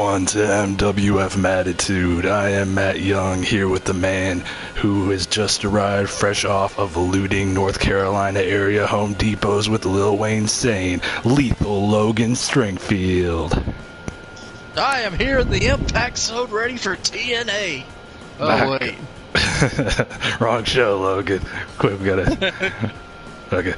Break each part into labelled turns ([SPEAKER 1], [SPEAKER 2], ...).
[SPEAKER 1] On to MWF Mattitude. I am Matt Young, here with the man who has just arrived fresh off of looting North Carolina area Home Depots with Lil Wayne saying, Lethal Logan Stringfield.
[SPEAKER 2] I am here in the Impact Zone ready for TNA. Oh, wait.
[SPEAKER 1] Wrong show, Logan. Quick, we gotta... Okay.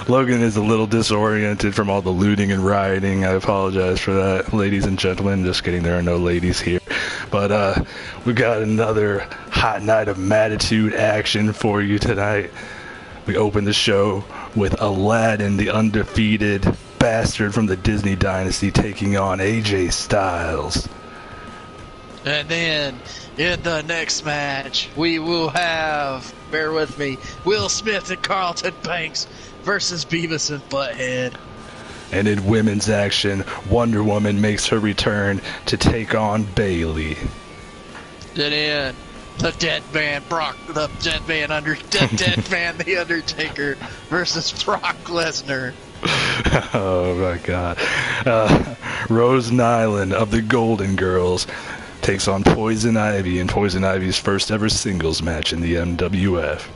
[SPEAKER 1] Logan is a little disoriented from all the looting and rioting. I apologize for that, ladies and gentlemen. Just kidding, there are no ladies here. But we got another hot night of Mattitude action for you tonight. We open the show with Aladdin, the undefeated bastard from the Disney dynasty, taking on AJ Styles.
[SPEAKER 2] And then, in the next match, we will have, bear with me, Will Smith and Carlton Banks versus Beavis and Butthead.
[SPEAKER 1] And in women's action, Wonder Woman makes her return to take on Bayley.
[SPEAKER 2] Then the dead man the Undertaker versus Brock Lesnar.
[SPEAKER 1] Oh my God. Rose Nyland of the Golden Girls takes on Poison Ivy in Poison Ivy's first ever singles match in the MWF.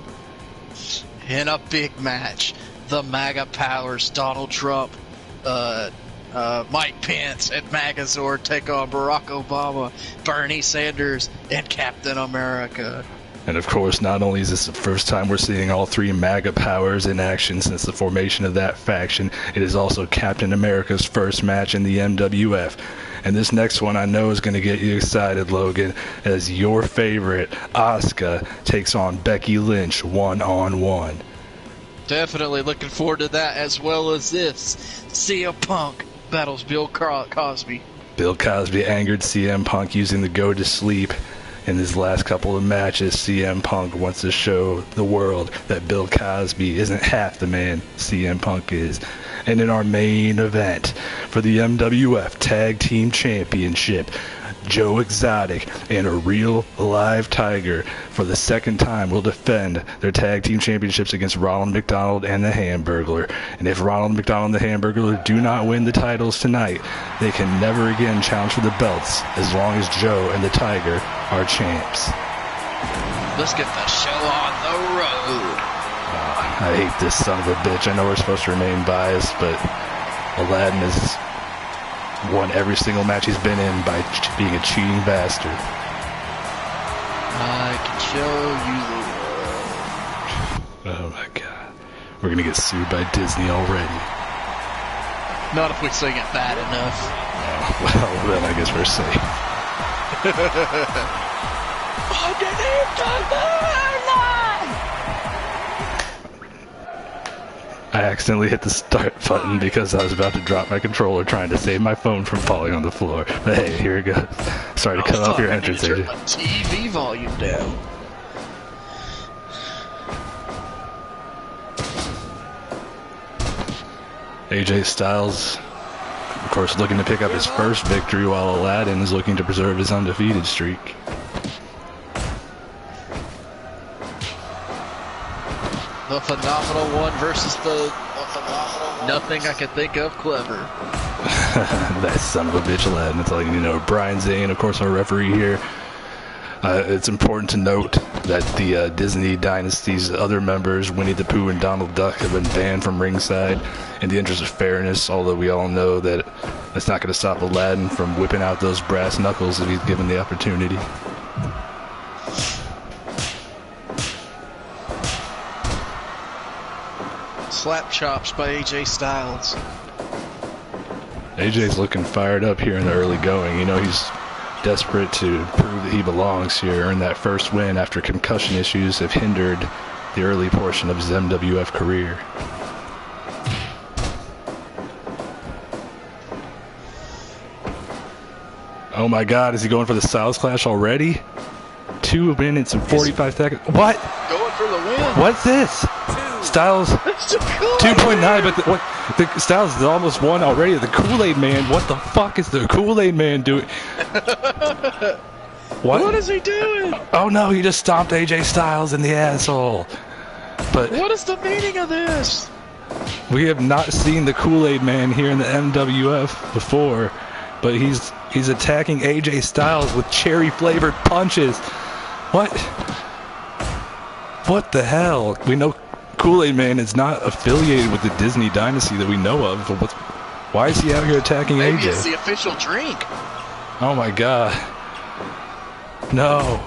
[SPEAKER 2] In a big match, the MAGA powers Donald Trump, Mike Pence, and Magazord take on Barack Obama, Bernie Sanders, and Captain America.
[SPEAKER 1] And of course, not only is this the first time we're seeing all three MAGA powers in action since the formation of that faction, it is also Captain America's first match in the MWF. And this next one I know is going to get you excited, Logan, as your favorite, Asuka, takes on Becky Lynch one-on-one.
[SPEAKER 2] Definitely looking forward to that, as well as this. CM Punk battles Bill Cosby.
[SPEAKER 1] Bill Cosby angered CM Punk using the go to sleep. In his last couple of matches, CM Punk wants to show the world that Bill Cosby isn't half the man CM Punk is. And in our main event for the MWF Tag Team Championship, Joe Exotic and a real live Tiger for the second time will defend their tag team championships against Ronald McDonald and the Hamburglar. And if Ronald McDonald and the Hamburglar do not win the titles tonight, they can never again challenge for the belts as long as Joe and the Tiger are champs.
[SPEAKER 2] Let's get the show on the road.
[SPEAKER 1] I hate this son of a bitch. I know we're supposed to remain biased, but Aladdin has won every single match he's been in by being a cheating bastard.
[SPEAKER 2] I can show you the world.
[SPEAKER 1] Oh my God. We're gonna get sued by Disney already.
[SPEAKER 2] Not if we sing it bad enough.
[SPEAKER 1] Oh, well, then I guess we're safe.
[SPEAKER 2] Underneath the moonlight!
[SPEAKER 1] I accidentally hit the start button because I was about to drop my controller trying to save my phone from falling on the floor. But hey, here it goes. Sorry to cut off your entrance, AJ.
[SPEAKER 2] Turn my TV volume down.
[SPEAKER 1] AJ Styles, of course, looking to pick up his first victory while Aladdin is looking to preserve his undefeated streak.
[SPEAKER 2] The phenomenal one versus the nothing I can think of clever.
[SPEAKER 1] That son of a bitch, Aladdin. That's all you need to know. Brian Zane, of course, our referee here. It's important to note that the Disney Dynasty's other members, Winnie the Pooh and Donald Duck, have been banned from ringside in the interest of fairness, although we all know that that's not going to stop Aladdin from whipping out those brass knuckles if he's given the opportunity.
[SPEAKER 2] Slap chops by AJ Styles.
[SPEAKER 1] AJ's looking fired up here in the early going. You know, he's desperate to prove that he belongs here, earn that first win after concussion issues have hindered the early portion of his MWF career. Oh my God, is he going for the Styles Clash already? 2 minutes and 45 seconds. What?
[SPEAKER 2] Going for the win.
[SPEAKER 1] What's this? Styles 2.9, but the Styles almost won already. The Kool-Aid Man, what the fuck is the Kool-Aid Man doing? What
[SPEAKER 2] is he doing?
[SPEAKER 1] Oh no, he just stomped AJ Styles in the asshole. But
[SPEAKER 2] what is the meaning of this?
[SPEAKER 1] We have not seen the Kool-Aid Man here in the MWF before. but he's attacking AJ Styles with cherry-flavored punches. What? What the hell? We know Kool-Aid Man is not affiliated with the Disney dynasty that we know of, but why is he out here attacking
[SPEAKER 2] Maybe
[SPEAKER 1] AJ?
[SPEAKER 2] it's the official drink.
[SPEAKER 1] Oh my god. No.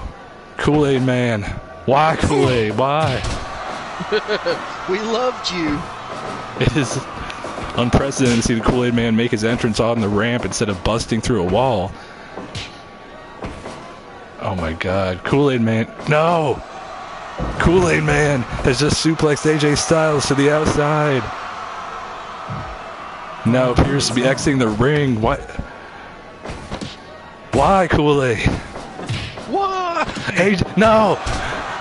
[SPEAKER 1] Kool-Aid Man. Why Kool-Aid? Why?
[SPEAKER 2] We loved you.
[SPEAKER 1] It is unprecedented to see the Kool-Aid Man make his entrance on the ramp instead of busting through a wall. Oh my god. Kool-Aid Man. No! Kool-Aid Man has just suplexed AJ Styles to the outside. Now appears to be exiting the ring. What? Why Kool-Aid?
[SPEAKER 2] Why?
[SPEAKER 1] AJ, no!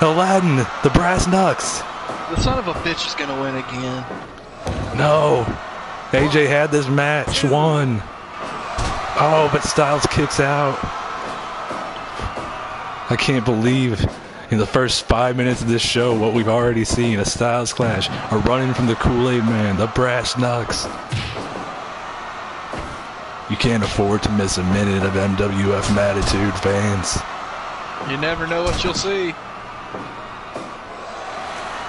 [SPEAKER 1] Aladdin, the brass knucks.
[SPEAKER 2] The son of a bitch is gonna win again.
[SPEAKER 1] No. AJ had this match, won. Oh, but Styles kicks out. I can't believe in the first 5 minutes of this show what we've already seen. A Styles clash, a run-in from the Kool-Aid Man, the brass knucks. You can't afford to miss a minute of MWF Mattitude, fans.
[SPEAKER 2] You never know what you'll see.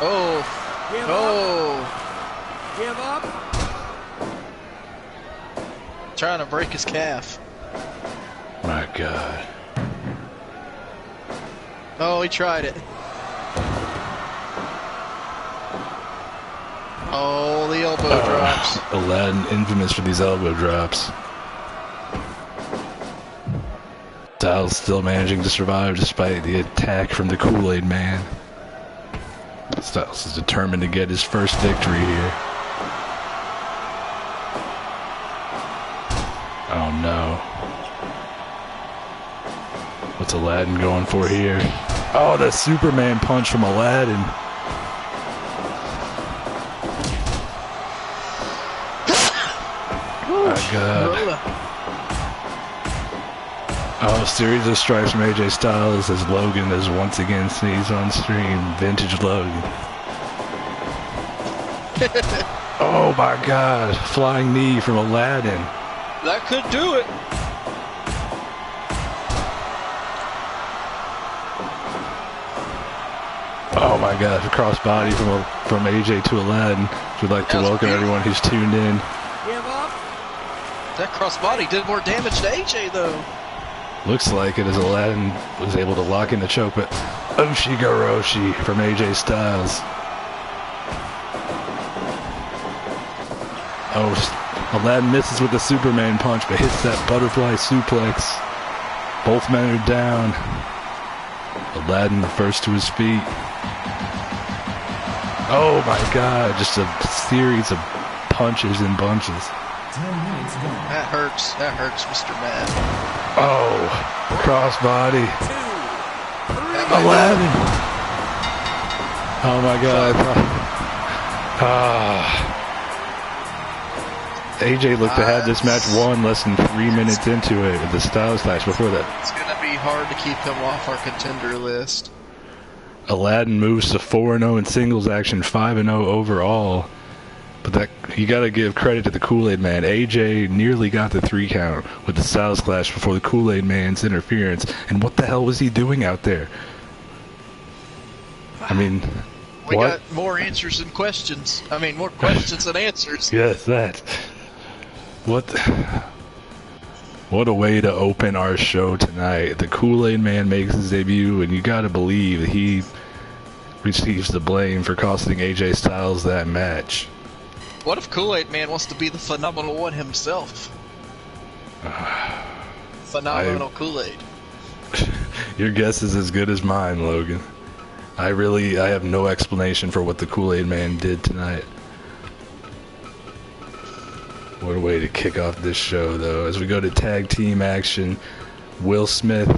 [SPEAKER 2] Oh.
[SPEAKER 3] Give
[SPEAKER 2] Oh.
[SPEAKER 3] up. Give up.
[SPEAKER 2] Trying to break his calf.
[SPEAKER 1] My God.
[SPEAKER 2] Oh, he tried it. Oh, the elbow drops.
[SPEAKER 1] Aladdin, infamous for these elbow drops. Styles still managing to survive despite the attack from the Kool-Aid Man. Styles is determined to get his first victory here. Oh no. What's Aladdin going for here? Oh, the Superman punch from Aladdin. My God. Oh, series of strikes from AJ Styles as Logan is once again sneezed on stream. Vintage Logan. Oh my God. Flying knee from Aladdin.
[SPEAKER 2] That could do it.
[SPEAKER 1] Oh my God. Crossbody from AJ to Aladdin. We'd like to welcome everyone who's tuned in.
[SPEAKER 3] Give up.
[SPEAKER 2] That crossbody did more damage to AJ though.
[SPEAKER 1] Looks like it as Aladdin was able to lock in the choke, but Oshigoroshi from AJ Styles. Oh, Aladdin misses with the Superman punch, but hits that butterfly suplex. Both men are down. Aladdin first to his feet. Oh my God, just a series of punches and bunches.
[SPEAKER 3] 10 minutes gone.
[SPEAKER 2] That hurts. That hurts, Mr. Mad.
[SPEAKER 1] Oh, crossbody.
[SPEAKER 3] 2, 3.
[SPEAKER 1] Aladdin. Oh my God. AJ looked to have this match won less than 3 minutes into it with the Styles clash before that.
[SPEAKER 2] It's going to be hard to keep him off our contender list.
[SPEAKER 1] Aladdin moves to 4-0 in singles action, 5-0 overall. But that you got to give credit to the Kool-Aid Man. AJ nearly got the 3 count with the Styles clash before the Kool-Aid Man's interference. And what the hell was he doing out there? I mean,
[SPEAKER 2] We
[SPEAKER 1] what?
[SPEAKER 2] got more answers than questions. I mean, more questions than answers.
[SPEAKER 1] Yes, that. What a way to open our show tonight. The Kool-Aid Man makes his debut, and you got to believe that he receives the blame for costing AJ Styles that match.
[SPEAKER 2] What if Kool-Aid Man wants to be the phenomenal one himself? Phenomenal Kool-Aid.
[SPEAKER 1] Your guess is as good as mine, Logan. I have no explanation for what the Kool-Aid Man did tonight. What a way to kick off this show, though. As we go to tag team action, Will Smith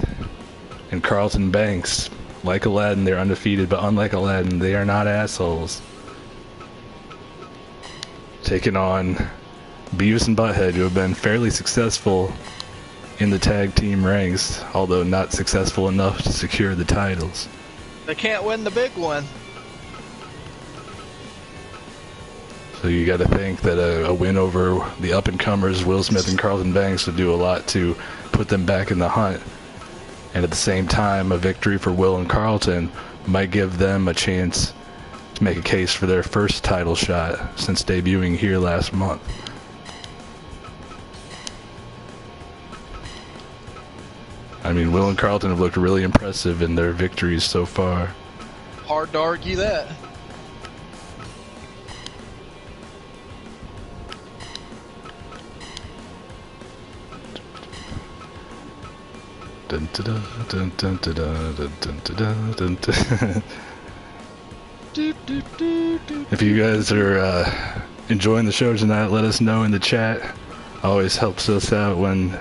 [SPEAKER 1] and Carlton Banks. Like Aladdin, they're undefeated, but unlike Aladdin, they are not assholes. Taking on Beavis and Butthead, who have been fairly successful in the tag team ranks, although not successful enough to secure the titles.
[SPEAKER 2] They can't win the big one.
[SPEAKER 1] So you got to think that a win over the up-and-comers, Will Smith and Carlton Banks, would do a lot to put them back in the hunt. And at the same time, a victory for Will and Carlton might give them a chance to make a case for their first title shot since debuting here last month. I mean, Will and Carlton have looked really impressive in their victories so far.
[SPEAKER 2] Hard to argue that.
[SPEAKER 1] Dun, dun, dun, dun, dun, dun, dun, dun, dun, dun. If you guys are enjoying the show tonight, let us know in the chat. Always helps us out when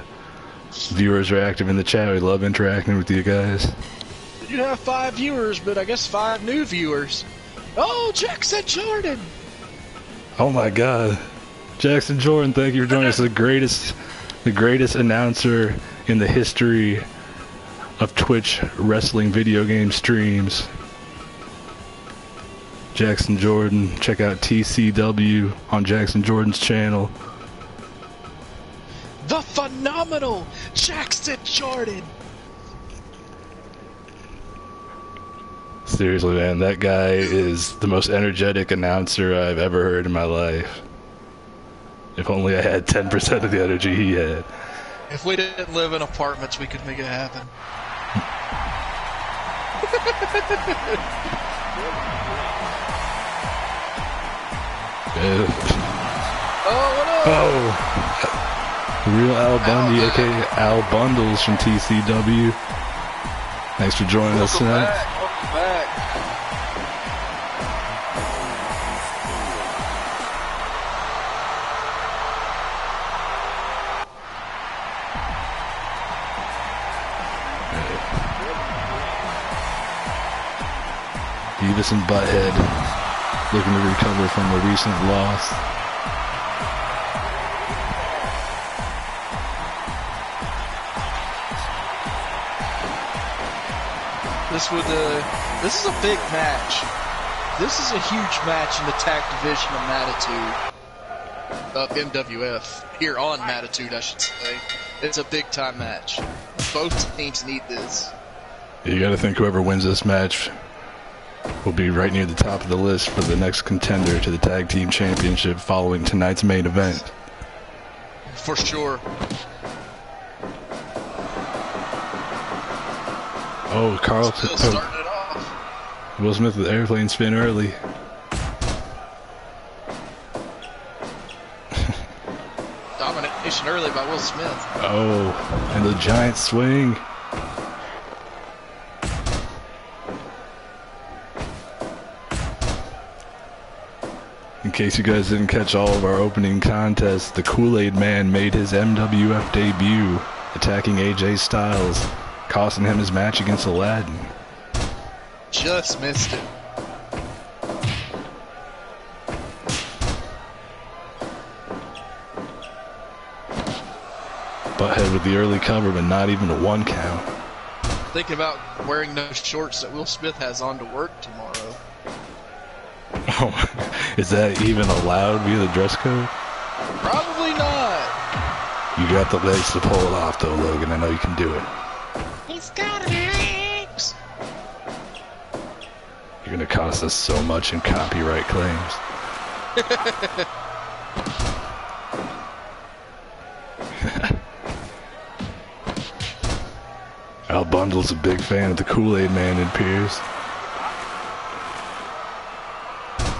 [SPEAKER 1] viewers are active in the chat. We love interacting with you guys.
[SPEAKER 2] You have 5 viewers, but I guess 5 new viewers. Oh, Jackson Jordan!
[SPEAKER 1] Oh my God, Jackson Jordan! Thank you for joining us. The greatest announcer in the history of Twitch wrestling video game streams. Jackson Jordan. Check out TCW on Jackson Jordan's channel.
[SPEAKER 2] The phenomenal Jackson Jordan!
[SPEAKER 1] Seriously, man, that guy is the most energetic announcer I've ever heard in my life. If only I had 10% of the energy he had.
[SPEAKER 2] If we didn't live in apartments, we could make it happen. Oh, what up?
[SPEAKER 1] Oh, real Al Bundy, aka Al Bundles from TCW. Thanks for joining us tonight.
[SPEAKER 2] Welcome back.
[SPEAKER 1] Beavis and Butthead looking to recover from a recent loss.
[SPEAKER 2] This is a big match. This is a huge match in the tag division of Mattitude. Of MWF. Here on Mattitude, I should say. It's a big time match. Both teams need this.
[SPEAKER 1] You gotta think whoever wins this match will be right near the top of the list for the next contender to the Tag Team Championship following tonight's main event.
[SPEAKER 2] For sure.
[SPEAKER 1] Oh, Carlton.
[SPEAKER 2] Still starting it off.
[SPEAKER 1] Will Smith with airplane spin early.
[SPEAKER 2] Domination early by Will Smith.
[SPEAKER 1] Oh, and the giant swing. In case you guys didn't catch all of our opening contests, the Kool-Aid Man made his MWF debut, attacking AJ Styles, costing him his match against Aladdin.
[SPEAKER 2] Just missed it.
[SPEAKER 1] Butthead with the early cover, but not even a 1 count.
[SPEAKER 2] Thinking about wearing those shorts that Will Smith has on to work tomorrow.
[SPEAKER 1] Oh, is that even allowed via the dress code?
[SPEAKER 2] Probably not.
[SPEAKER 1] You got the legs to pull it off, though, Logan. I know you can do it.
[SPEAKER 2] He's got legs.
[SPEAKER 1] You're gonna cost us so much in copyright claims. Al Bundle's a big fan of the Kool-Aid Man, it appears.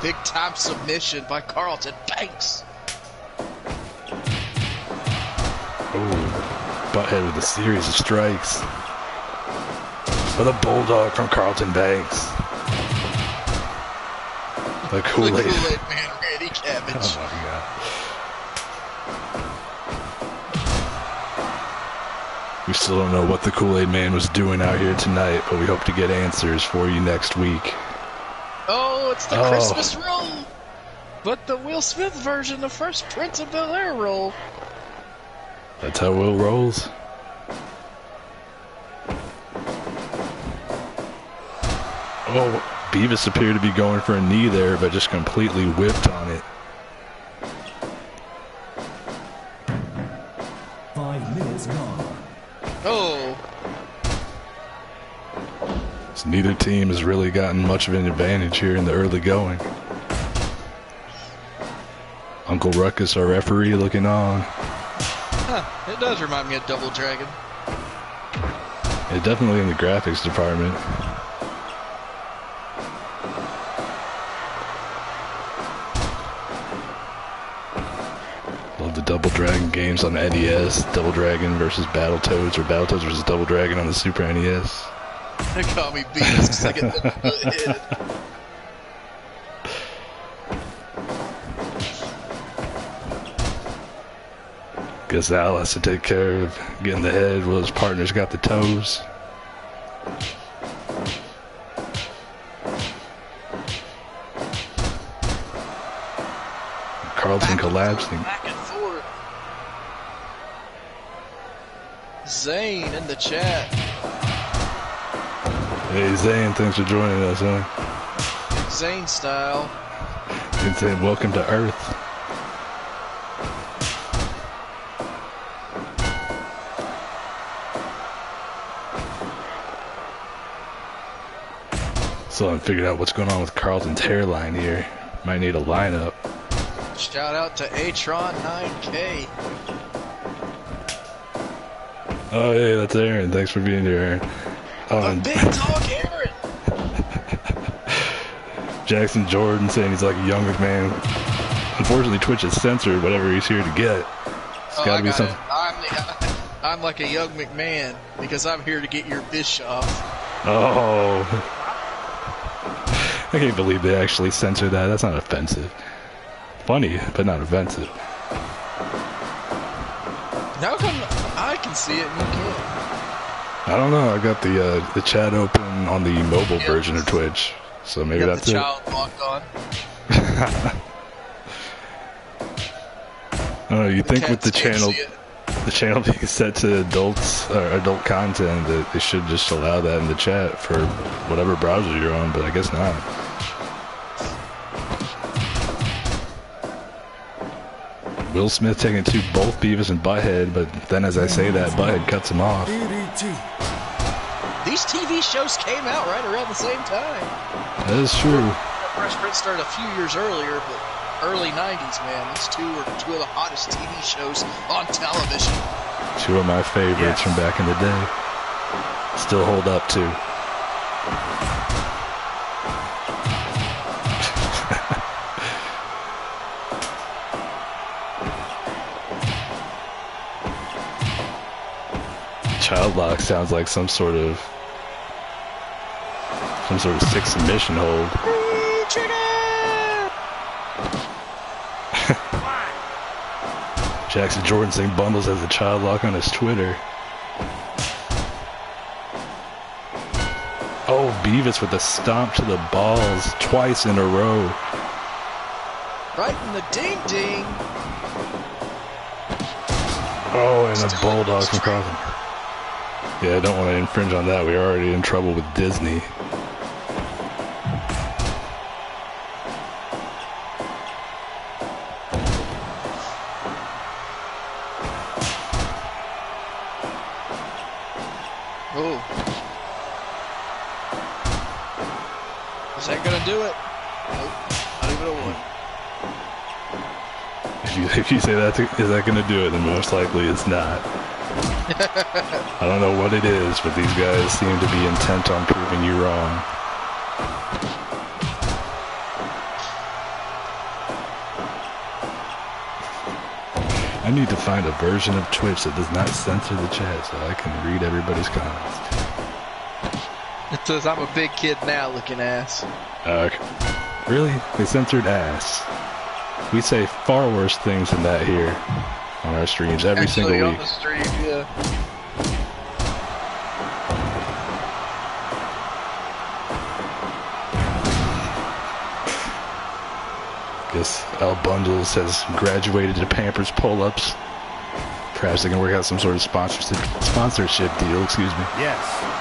[SPEAKER 2] Big time submission by Carlton Banks.
[SPEAKER 1] Oh, Butthead with a series of strikes. With a bulldog from Carlton Banks. The Kool-Aid.
[SPEAKER 2] The Kool-Aid Man, Randy Cabbage.
[SPEAKER 1] Oh my God. We still don't know what the Kool-Aid Man was doing out here tonight, but we hope to get answers for you next week.
[SPEAKER 2] Oh, it's the Christmas roll. But the Will Smith version, the first Prince of Bel-Air roll.
[SPEAKER 1] That's how Will rolls. Oh, Beavis appeared to be going for a knee there, but just completely whipped on it.
[SPEAKER 2] Oh,
[SPEAKER 1] So neither team has really gotten much of an advantage here in the early going. Uncle Ruckus, our referee, looking on.
[SPEAKER 2] huh, it does remind me of Double Dragon.
[SPEAKER 1] Yeah, definitely in the graphics department. Love the Double Dragon games on the NES. Double Dragon versus Battletoads, or Battletoads versus Double Dragon on the Super NES.
[SPEAKER 2] They call me Beans because I get the head.
[SPEAKER 1] Guess Al has to take care of getting the head while his partner's got the toes. Carlton collapsing.
[SPEAKER 2] Back and forth. Zane in the chat.
[SPEAKER 1] Hey Zane, thanks for joining us, huh?
[SPEAKER 2] Zane style.
[SPEAKER 1] And saying welcome to Earth. Still haven't figured out what's going on with Carlton's hairline here. Might need a lineup.
[SPEAKER 2] Shout out to Atron 9K.
[SPEAKER 1] Oh, hey, that's Aaron. Thanks for being here, Aaron.
[SPEAKER 2] A big dog Aaron.
[SPEAKER 1] Jackson Jordan saying he's like a young McMahon. Unfortunately, Twitch has censored whatever he's here to get. It's gotta be something.
[SPEAKER 2] I'm like a young McMahon because I'm here to get your Bischoff.
[SPEAKER 1] Oh. I can't believe they actually censored that. That's not offensive. Funny, but not offensive.
[SPEAKER 2] How come I can see it and you can't?
[SPEAKER 1] I don't know. I got the chat open on the mobile version of Twitch, so maybe
[SPEAKER 2] You got
[SPEAKER 1] that's
[SPEAKER 2] the
[SPEAKER 1] it.
[SPEAKER 2] child locked on.
[SPEAKER 1] I don't know. You think with the
[SPEAKER 2] Cats can't
[SPEAKER 1] channel,
[SPEAKER 2] see it.
[SPEAKER 1] the channel being set to adults or adult content, that they should just allow that in the chat for whatever browser you're on, but I guess not. Will Smith taking to both Beavis and Butthead, but then as I say that, Butthead cuts him off.
[SPEAKER 2] These TV shows came out right around the same time.
[SPEAKER 1] That is true.
[SPEAKER 2] Fresh Prince started a few years earlier, but early 90s, man. These two were two of the hottest TV shows on television.
[SPEAKER 1] Two of my favorites from back in the day. Still hold up too. Child lock sounds like some sort of sick submission hold. Jackson Jordan saying Bundles has a child lock on his Twitter. Oh, Beavis with a stomp to the balls twice in a row.
[SPEAKER 2] Right in the ding ding.
[SPEAKER 1] Oh, and a bulldog from Carlton. Yeah, I don't want to infringe on that. We're already in trouble with Disney.
[SPEAKER 2] Oh. Is that gonna do it? Nope. Not even a one.
[SPEAKER 1] If you say that, is that going to do it, then most likely it's not. I don't know what it is, but these guys seem to be intent on proving you wrong. I need to find a version of Twitch that does not censor the chat so I can read everybody's comments.
[SPEAKER 2] It says I'm a big kid now looking ass.
[SPEAKER 1] Really? They censored ass. We say far worse things than that here on our streams every single week.
[SPEAKER 2] On the stream, yeah.
[SPEAKER 1] Guess Al Bundles has graduated to Pampers pull-ups. Perhaps they can work out some sort of sponsorship deal, excuse me.
[SPEAKER 3] Yes.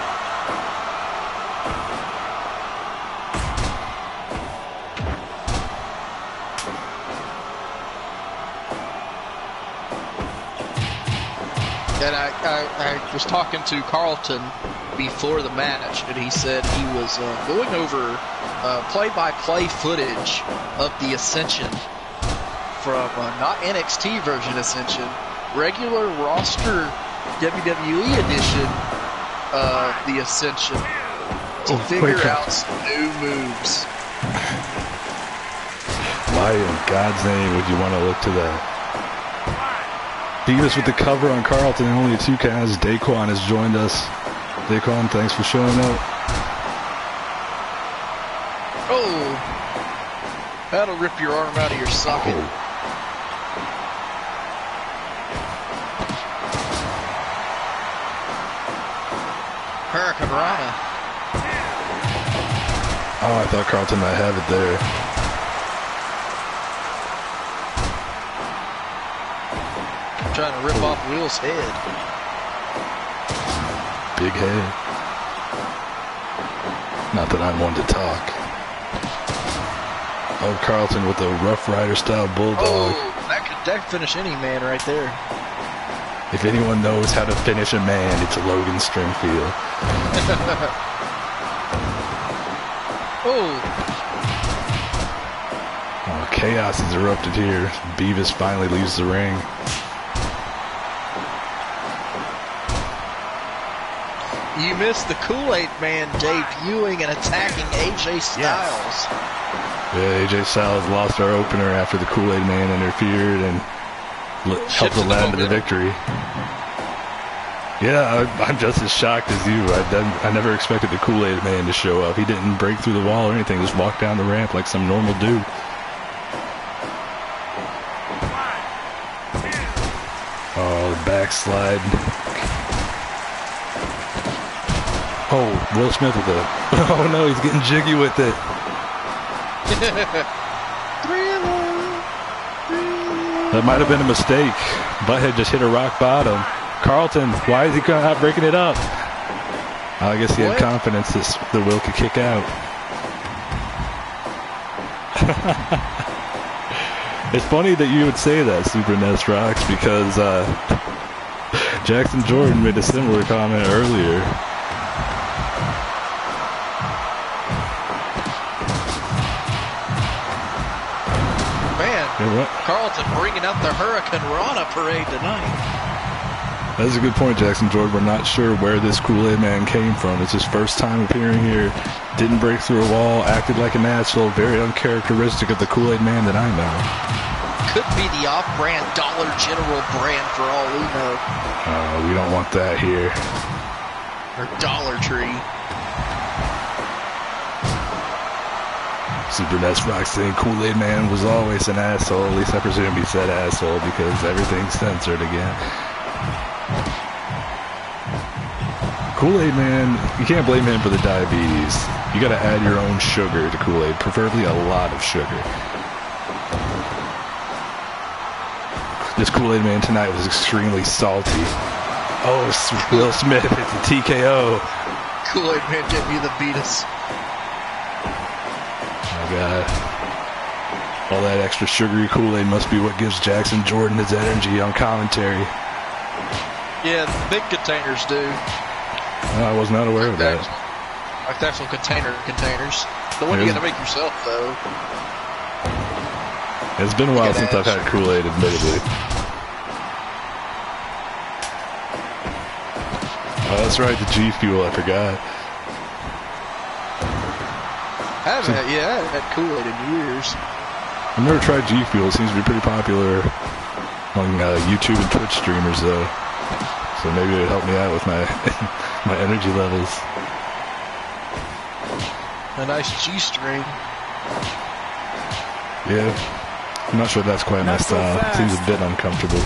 [SPEAKER 2] And I was talking to Carlton before the match, and he said he was going over play-by-play footage of the Ascension from not NXT version Ascension, regular roster WWE edition of the Ascension to figure out some new moves.
[SPEAKER 1] Why in God's name would you want to look to that? Beavis with the cover on Carlton and only 2 counts. Daquan has joined us. Daquan, thanks for showing up.
[SPEAKER 2] Oh, that'll rip your arm out of your socket.
[SPEAKER 1] Oh.
[SPEAKER 2] Hurricane Rana.
[SPEAKER 1] Oh, I thought Carlton might have it there.
[SPEAKER 2] Trying to rip off Will's head.
[SPEAKER 1] Big head. Not that I'm one to talk. Oh, Carlton with the Rough Rider style bulldog.
[SPEAKER 2] Oh, that could finish any man right there.
[SPEAKER 1] If anyone knows how to finish a man, it's Logan Stringfield.
[SPEAKER 2] Oh,
[SPEAKER 1] chaos has erupted here. Beavis finally leaves the ring.
[SPEAKER 2] you missed the Kool-Aid Man debuting and attacking AJ Styles.
[SPEAKER 1] Yeah, AJ Styles lost our opener after the Kool-Aid Man interfered and helped the land to the victory. Yeah, I'm just as shocked as you. I never expected the Kool-Aid Man to show up. He didn't break through the wall or anything. Just walked down the ramp like some normal dude. Oh, the backslide. Oh, Will Smith with it. Oh no, he's getting jiggy with it. That might have been a mistake. Butthead just hit a rock bottom. Carlton, why is he not breaking it up? I guess he had confidence that Will could kick out. It's funny that you would say that, Super Nest Rocks, because Jackson Jordan made a similar comment earlier.
[SPEAKER 2] Man, Carlton bringing out the Hurricane Rana parade tonight.
[SPEAKER 1] That's a good point, Jackson Jordan. We're not sure where this Kool-Aid Man came from. It's his first time appearing here. Didn't break through a wall, acted like an asshole. Very uncharacteristic of the Kool-Aid Man that I know.
[SPEAKER 2] Could be the off-brand Dollar General brand for all we know.
[SPEAKER 1] We don't want that here.
[SPEAKER 2] Or Dollar Tree.
[SPEAKER 1] Super Nest Rock saying Kool-Aid Man was always an asshole. At least I presume he said asshole because everything's censored again. Kool-Aid Man, you can't blame him for the diabetes. You gotta add your own sugar to Kool-Aid, preferably a lot of sugar. This Kool-Aid Man tonight was extremely salty. Oh, Will Smith hits the TKO.
[SPEAKER 2] Kool-Aid Man get me the beatus.
[SPEAKER 1] Oh God. All that extra sugary Kool-Aid must be what gives Jackson Jordan his energy on commentary.
[SPEAKER 2] Yeah, the big containers do.
[SPEAKER 1] Oh, I was not aware of that.
[SPEAKER 2] Like the actual containers. The one you gotta make yourself, though.
[SPEAKER 1] It's been a while since I've had Kool-Aid, admittedly. Oh, that's right, the G Fuel, I forgot.
[SPEAKER 2] I haven't had Kool-Aid in years.
[SPEAKER 1] I've never tried G Fuel. It seems to be pretty popular among YouTube and Twitch streamers, though. So maybe it would help me out with my my energy levels.
[SPEAKER 2] A nice G-string.
[SPEAKER 1] Yeah. I'm not sure that's quite my style. It seems a bit uncomfortable.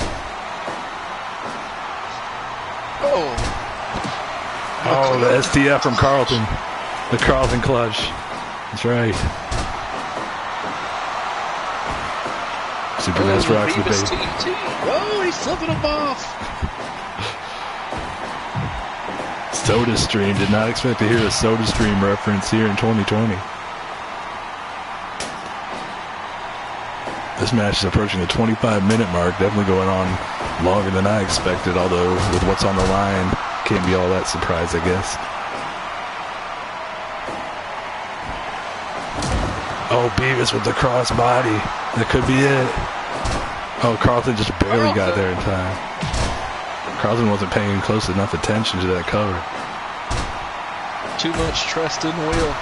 [SPEAKER 1] Oh, the STF from Carlton. The Carlton clutch. That's right. Super Nest Rocks the baby.
[SPEAKER 2] Oh, he's flipping him off.
[SPEAKER 1] Soda Stream. Did not expect to hear a Soda Stream reference here in 2020. This match is approaching the 25-minute mark. Definitely going on Longer than I expected, although with what's on the line, can't be all that surprised, I guess. Oh, Beavis with the crossbody. That could be it. Oh, Carlton just barely got there in time. Carlton wasn't paying close enough attention to that cover.
[SPEAKER 2] Too much trust in Will.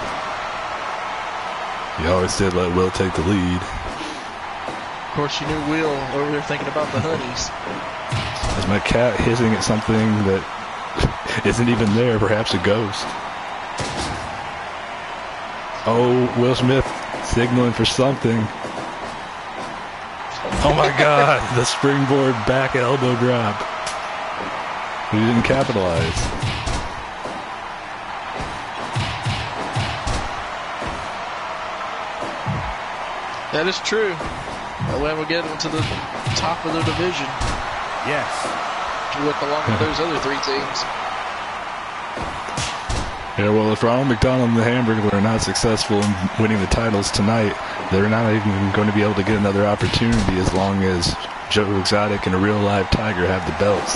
[SPEAKER 1] You always did let Will take the lead.
[SPEAKER 2] Of course, you knew Will over there thinking about the honeys.
[SPEAKER 1] Is my cat hissing at something that isn't even there? Perhaps a ghost. Oh, Will Smith signaling for something. Oh my God, the springboard back elbow drop. He didn't capitalize.
[SPEAKER 2] That is true. That way we'll get them to the top of the division.
[SPEAKER 3] Yes.
[SPEAKER 2] With along with those other 3 teams.
[SPEAKER 1] Yeah, well, if Ronald McDonald and the Hamburglar are not successful in winning the titles tonight, they're not even going to be able to get another opportunity as long as Joe Exotic and a real live Tiger have the belts.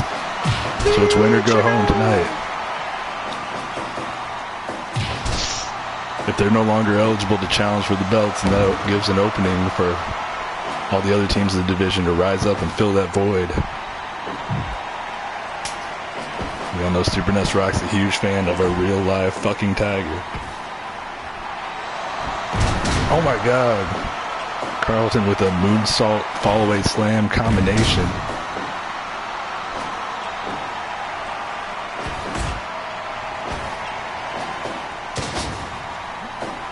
[SPEAKER 1] So it's win or go home tonight. If they're no longer eligible to challenge for the belts, then that gives an opening for all the other teams in the division to rise up and fill that void. We all know Super Nest Rock's a huge fan of a real live fucking Tiger. Oh my God. Carlton with a moonsault fall-away slam combination.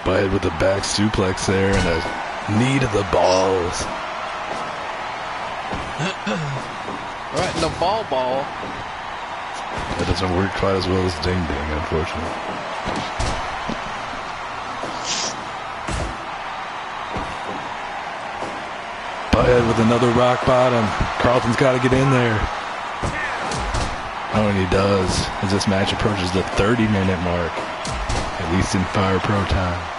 [SPEAKER 1] Butthead with a back suplex there and a knee to the balls.
[SPEAKER 2] Right in the ball.
[SPEAKER 1] That doesn't work quite as well as Ding Ding, unfortunately. Butthead with another rock bottom. Carlton's got to get in there. Oh, and he does, as this match approaches the 30-minute mark, at least in Fire Pro time.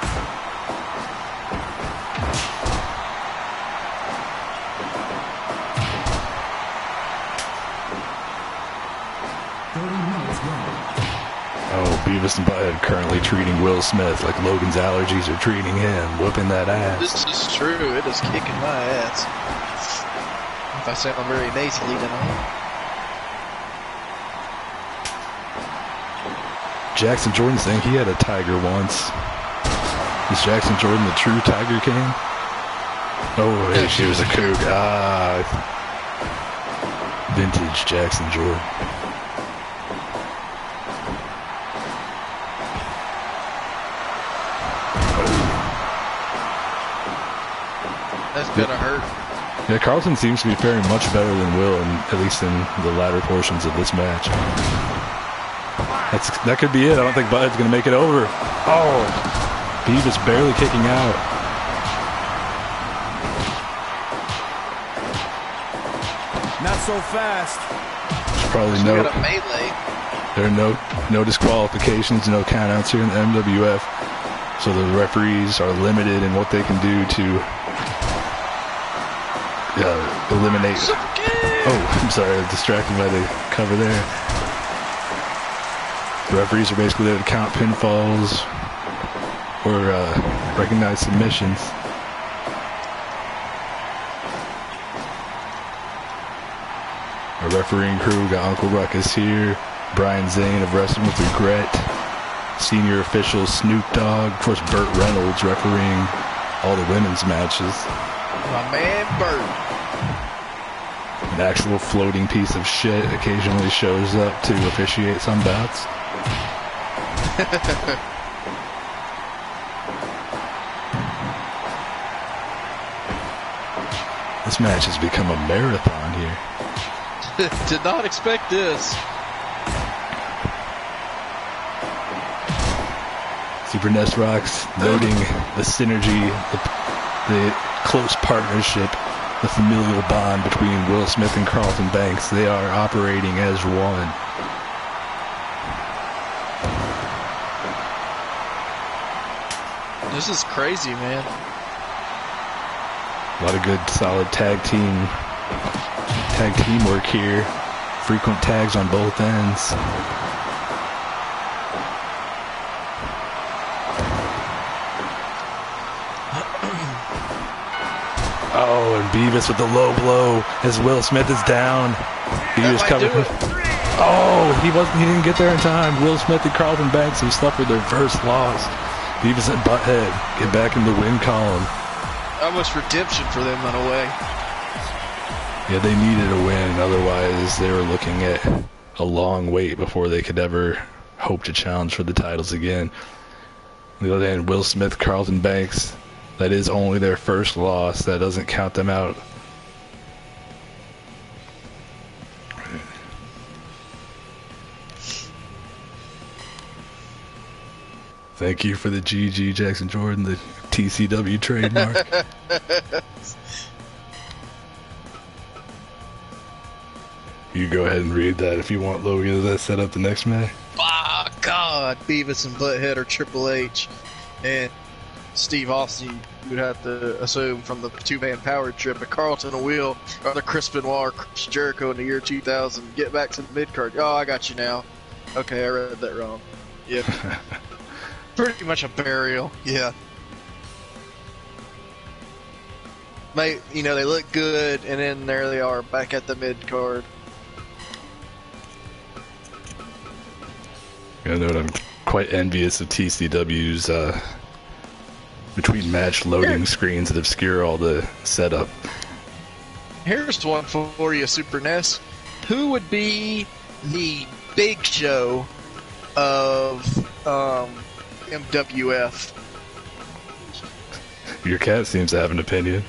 [SPEAKER 1] Oh, Beavis and Butthead currently treating Will Smith like Logan's allergies are treating him, whooping that ass.
[SPEAKER 2] This is true. It is kicking my ass. If I sound very nasally tonight.
[SPEAKER 1] Jackson Jordan saying he had a Tiger once. Is Jackson Jordan the true Tiger King? Oh, hey, she was a coug. Ah, vintage Jackson Jordan.
[SPEAKER 2] That's gonna hurt.
[SPEAKER 1] Yeah, Carlton seems to be faring much better than Will, at least in the latter portions of this match. That could be it. I don't think Butthead's going to make it over. Oh, Beavis barely kicking out.
[SPEAKER 3] Not so fast.
[SPEAKER 1] There's probably
[SPEAKER 2] We got a melee.
[SPEAKER 1] there are no disqualifications, no countouts here in the MWF, so the referees are limited in what they can do to eliminate. Oh, I'm sorry, I was distracted by the cover there. The referees are basically there to count pinfalls or recognize submissions. Our refereeing crew got Uncle Ruckus here, Brian Zane of Wrestling with Regret, senior official Snoop Dogg, of course Burt Reynolds refereeing all the women's matches.
[SPEAKER 2] My man Burt.
[SPEAKER 1] An actual floating piece of shit occasionally shows up to officiate some bouts. This match has become a marathon here.
[SPEAKER 2] Did not expect this.
[SPEAKER 1] Super Nest Rocks noting the synergy, the close partnership, the familial bond between Will Smith and Carlton Banks. They are operating as one.
[SPEAKER 2] This is crazy, man.
[SPEAKER 1] A lot of good, solid tag team tag teamwork here. Frequent tags on both ends. Oh, and Beavis with the low blow as Will Smith is down. Beavis covered. Oh, he didn't get there in time. Will Smith and Carlton Banks have suffered their first loss. Beavis and Butthead get back in the win column.
[SPEAKER 2] Almost redemption for them in a way.
[SPEAKER 1] Yeah, they needed a win. Otherwise, they were looking at a long wait before they could ever hope to challenge for the titles again. On the other hand, Will Smith, Carlton Banks, that is only their first loss. That doesn't count them out. Thank you for the GG Jackson Jordan, the TCW trademark. You go ahead and read that if you want, Logan. Does that set up the next match?
[SPEAKER 2] Oh, God. Beavis and Butthead are Triple H. And Steve Austin, you would have to assume from the two-man power trip. And Carlton and Will are the Chris Benoit, Chris Jericho in the year 2000. Get back to the mid-card. Oh, I got you now. Okay, I read that wrong. Yep. Pretty much a burial. Yeah. Mate, you know, they look good, and then there they are, back at the mid-card.
[SPEAKER 1] I know I'm quite envious of TCW's between match loading screens that obscure all the setup.
[SPEAKER 2] Here's one for you, Super NES. Who would be the Big Show of MWF?
[SPEAKER 1] Your cat seems to have an opinion.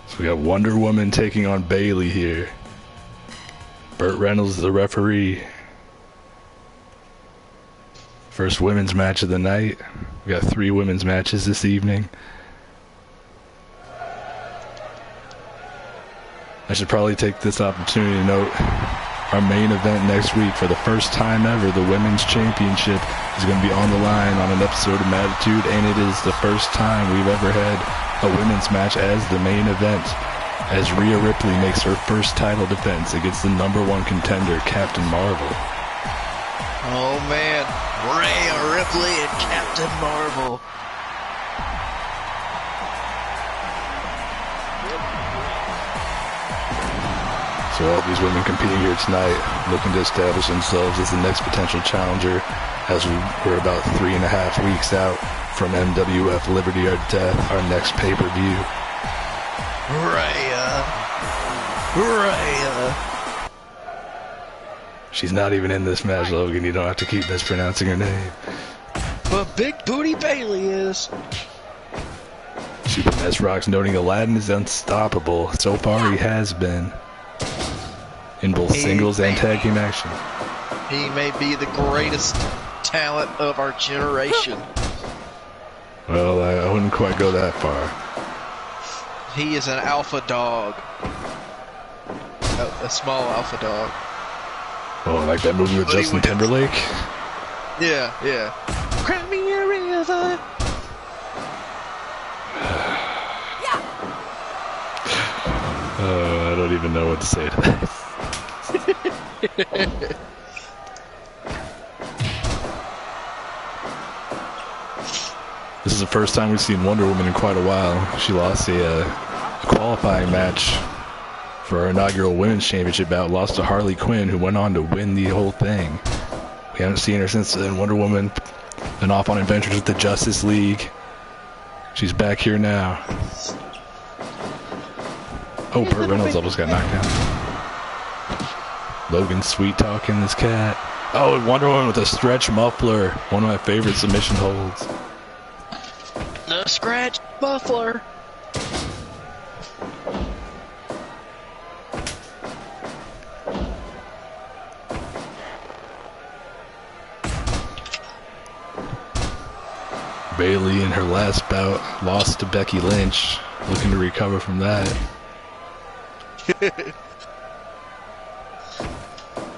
[SPEAKER 1] So we got Wonder Woman taking on Bayley here. Burt Reynolds is the referee. First women's match of the night. We got 3 women's matches this evening. I should probably take this opportunity to note our main event next week. For the first time ever, the Women's Championship is going to be on the line on an episode of Mattitude, and it is the first time we've ever had a women's match as the main event, as Rhea Ripley makes her first title defense against the #1 contender, Captain Marvel.
[SPEAKER 2] Oh man, Rhea Ripley and Captain Marvel.
[SPEAKER 1] So all these women competing here tonight, looking to establish themselves as the next potential challenger, as we're about 3.5 weeks out from MWF Liberty or Death, our next pay-per-view.
[SPEAKER 2] Rhea.
[SPEAKER 1] She's not even in this match, Logan. You don't have to keep mispronouncing her name.
[SPEAKER 2] But Big Booty Bayley is.
[SPEAKER 1] Super S Rocks noting Aladdin is unstoppable. So far he has been. In both singles and tag team action.
[SPEAKER 2] He may be the greatest talent of our generation.
[SPEAKER 1] Well, I wouldn't quite go that far.
[SPEAKER 2] He is an alpha dog. A small alpha dog.
[SPEAKER 1] Oh, like that movie with Justin Timberlake?
[SPEAKER 2] Yeah, yeah. Cry me a river.
[SPEAKER 1] I don't even know what to say to that. This is the first time we've seen Wonder Woman in quite a while. She lost a qualifying match for our inaugural Women's Championship bout, lost to Harley Quinn, who went on to win the whole thing. We haven't seen her since then. Wonder Woman been off on adventures with the Justice League. She's back here now. Oh, Burt Reynolds almost got knocked down. Logan sweet talking this cat. Oh, Wonder Woman with a stretch muffler. One of my favorite submission holds.
[SPEAKER 2] The scratch muffler.
[SPEAKER 1] Bayley in her last bout lost to Becky Lynch. Looking to recover from that.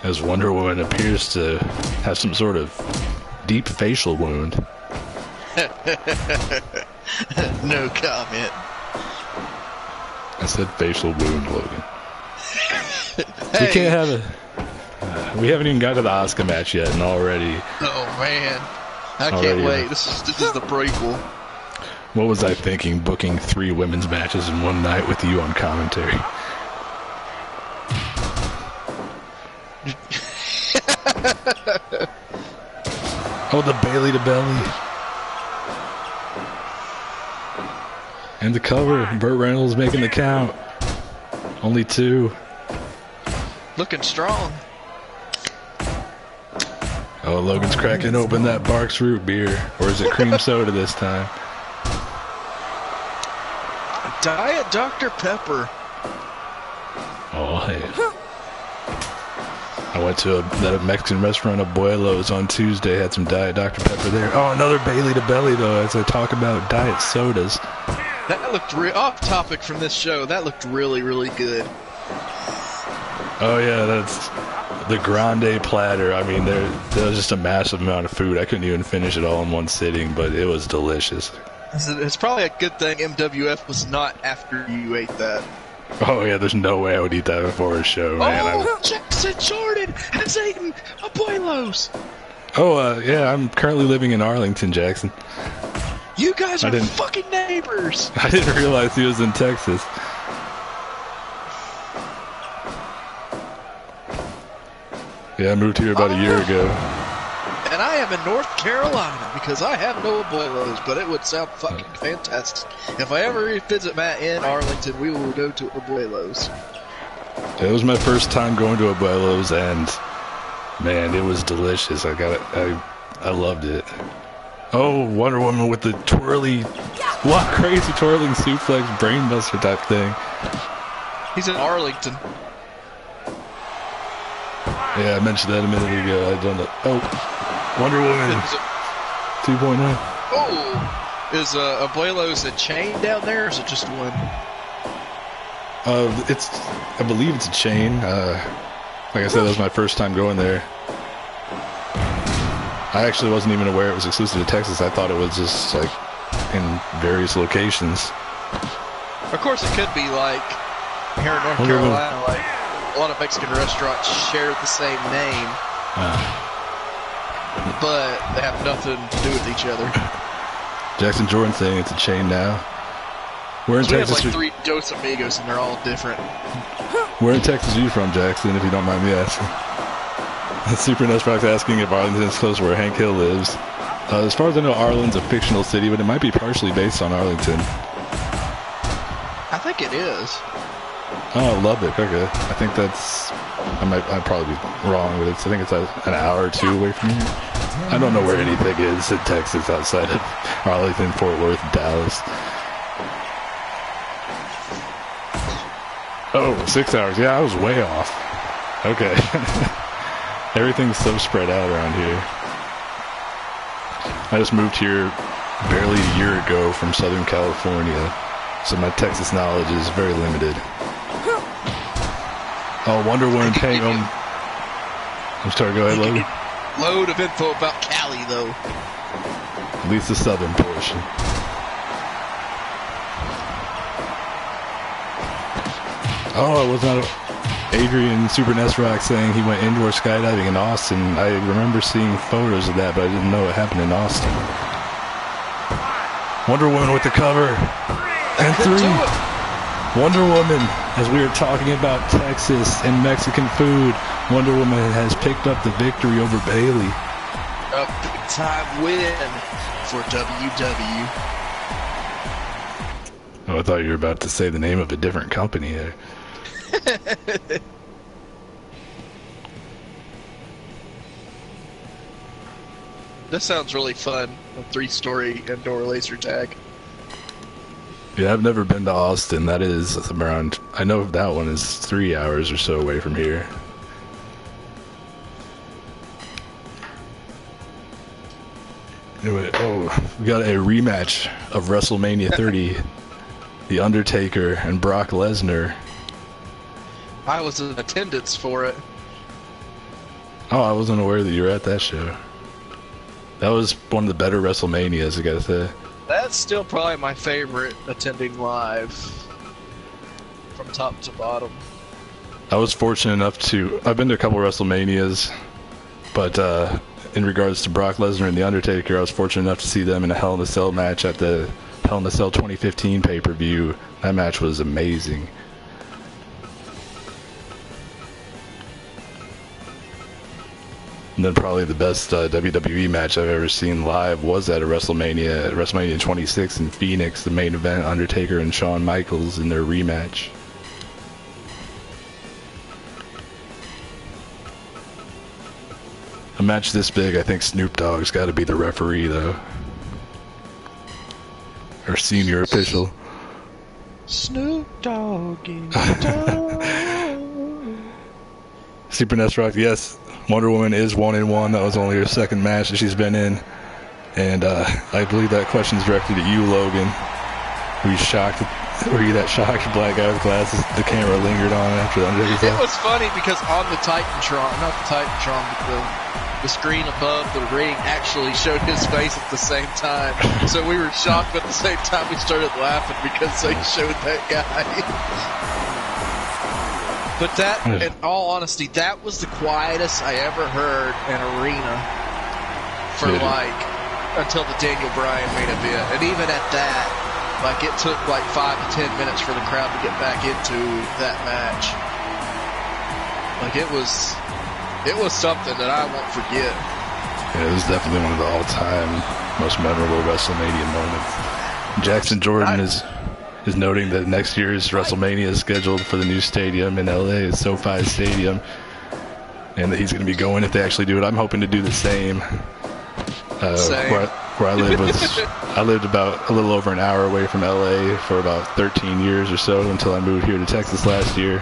[SPEAKER 1] As Wonder Woman appears to have some sort of deep facial wound.
[SPEAKER 2] No comment.
[SPEAKER 1] I said facial wound, Logan.
[SPEAKER 2] Hey.
[SPEAKER 1] We can't have a... we haven't even got to the Asuka match yet, and already...
[SPEAKER 2] Oh, man. I
[SPEAKER 1] Already,
[SPEAKER 2] can't wait. This is the prequel.
[SPEAKER 1] What was I thinking, booking 3 women's matches in one night with you on commentary? Oh, the Bailey to belly. And the cover. Burt Reynolds making the count. Only 2.
[SPEAKER 2] Looking strong.
[SPEAKER 1] Oh, Logan's cracking open that Barks root beer. Or is it cream soda this time?
[SPEAKER 2] Diet Dr. Pepper.
[SPEAKER 1] Oh, hey. I went to that Mexican restaurant, Abuelo's, on Tuesday. Had some Diet Dr. Pepper there. Oh, another Bailey to belly, though, as I talk about diet sodas.
[SPEAKER 2] That looked off topic from this show. That looked really, really good.
[SPEAKER 1] Oh, yeah, that's the grande platter. I mean, there was just a massive amount of food. I couldn't even finish it all in one sitting, but it was delicious.
[SPEAKER 2] It's probably a good thing MWF was not after you ate that.
[SPEAKER 1] Oh, yeah, there's no way I would eat that before a show, man.
[SPEAKER 2] Jackson Jordan has eaten Abuelos.
[SPEAKER 1] Oh, yeah, I'm currently living in Arlington, Jackson.
[SPEAKER 2] You guys are fucking neighbors.
[SPEAKER 1] I didn't realize he was in Texas. Yeah, I moved here about a year ago.
[SPEAKER 2] And I am in North Carolina because I have no Abuelos, but it would sound fucking fantastic. If I ever visit Matt in Arlington, we will go to Abuelos.
[SPEAKER 1] It was my first time going to Abuelos, and man, it was delicious. I loved it. Oh, Wonder Woman with the twirly, what crazy twirling suplex brainbuster type thing.
[SPEAKER 2] He's in Arlington.
[SPEAKER 1] Yeah, I mentioned that a minute ago. I don't know. Oh, Wonder Woman 2.0.
[SPEAKER 2] Oh, is Abuelos a chain down there, or is it just one?
[SPEAKER 1] I believe it's a chain. Like I said, that was my first time going there. I actually wasn't even aware it was exclusive to Texas. I thought it was just like in various locations.
[SPEAKER 2] Of course, it could be like here in North Carolina, like a lot of Mexican restaurants share the same name, but they have nothing to do with each other.
[SPEAKER 1] Jackson Jordan saying it's a chain now. Where in Texas?
[SPEAKER 2] We have like 3 Dos Amigos, and they're all different.
[SPEAKER 1] Where in Texas are you from, Jackson, if you don't mind me asking? Super Nestbox asking if Arlington is close where Hank Hill lives. As far as I know, Arlen's a fictional city, but it might be partially based on Arlington.
[SPEAKER 2] I think it is.
[SPEAKER 1] Oh, Lubbock. Okay. I think that's... I'd probably be wrong, but I think it's an hour or 2 away from here. I don't know where anything is in Texas outside of Arlington, Fort Worth, Dallas. Oh, 6 hours. Yeah, I was way off. Okay. Everything's so spread out around here. I just moved here barely a year ago from Southern California, so my Texas knowledge is very limited. Oh, Wonder Woman paying him. I'm sorry, go ahead, Logan.
[SPEAKER 2] Load of info about Cali, though.
[SPEAKER 1] At least the southern portion. Oh, it was not Adrian Super Nest Rock saying he went indoor skydiving in Austin. I remember seeing photos of that, but I didn't know it happened in Austin. Wonder Woman with the cover. And 3. Wonder Woman, as we were talking about Texas and Mexican food, Wonder Woman has picked up the victory over Bailey.
[SPEAKER 2] A big-time win for WW.
[SPEAKER 1] Oh, I thought you were about to say the name of a different company there.
[SPEAKER 2] This sounds really fun. A 3-story indoor laser tag.
[SPEAKER 1] Yeah, I've never been to Austin. That is around... I know that one is 3 hours or so away from here. Anyway, we got a rematch of WrestleMania 30. The Undertaker and Brock Lesnar.
[SPEAKER 2] I was in attendance for it.
[SPEAKER 1] Oh, I wasn't aware that you were at that show. That was one of the better WrestleManias, I gotta say.
[SPEAKER 2] That's still probably my favorite attending live, from top to bottom.
[SPEAKER 1] I was fortunate enough to... I've been to a couple WrestleManias, but in regards to Brock Lesnar and The Undertaker, I was fortunate enough to see them in a Hell in a Cell match at the Hell in a Cell 2015 pay-per-view. That match was amazing. And then probably the best WWE match I've ever seen live was at a WrestleMania 26 in Phoenix, the main event, Undertaker and Shawn Michaels in their rematch. A match this big, I think Snoop Dogg's got to be the referee, though. Or senior official.
[SPEAKER 2] Snoop Doggy Dogg.
[SPEAKER 1] Super Nest Rock, yes. Wonder Woman is 1-1. That was only her second match that she's been in. And I believe that question's directed at you, Logan. Were you that shocked black guy with glasses the camera lingered on after the Undertaker?
[SPEAKER 2] It was funny because on the Titantron, not the Titantron, but the screen above the ring actually showed his face at the same time. So we were shocked, but at the same time we started laughing because they showed that guy. But that, in all honesty, that was the quietest I ever heard an arena for until the Daniel Bryan main event. And even at that, like it took like 5 to 10 minutes for the crowd to get back into that match. Like it was something that I won't forget.
[SPEAKER 1] Yeah, it was definitely one of the all-time most memorable WrestleMania moments. Jackson Jordan is noting that next year's WrestleMania is scheduled for the new stadium in LA, SoFi Stadium, and that he's going to be going if they actually do it. I'm hoping to do the same. Where I live I lived about a little over an hour away from LA for about 13 years or so until I moved here to Texas last year.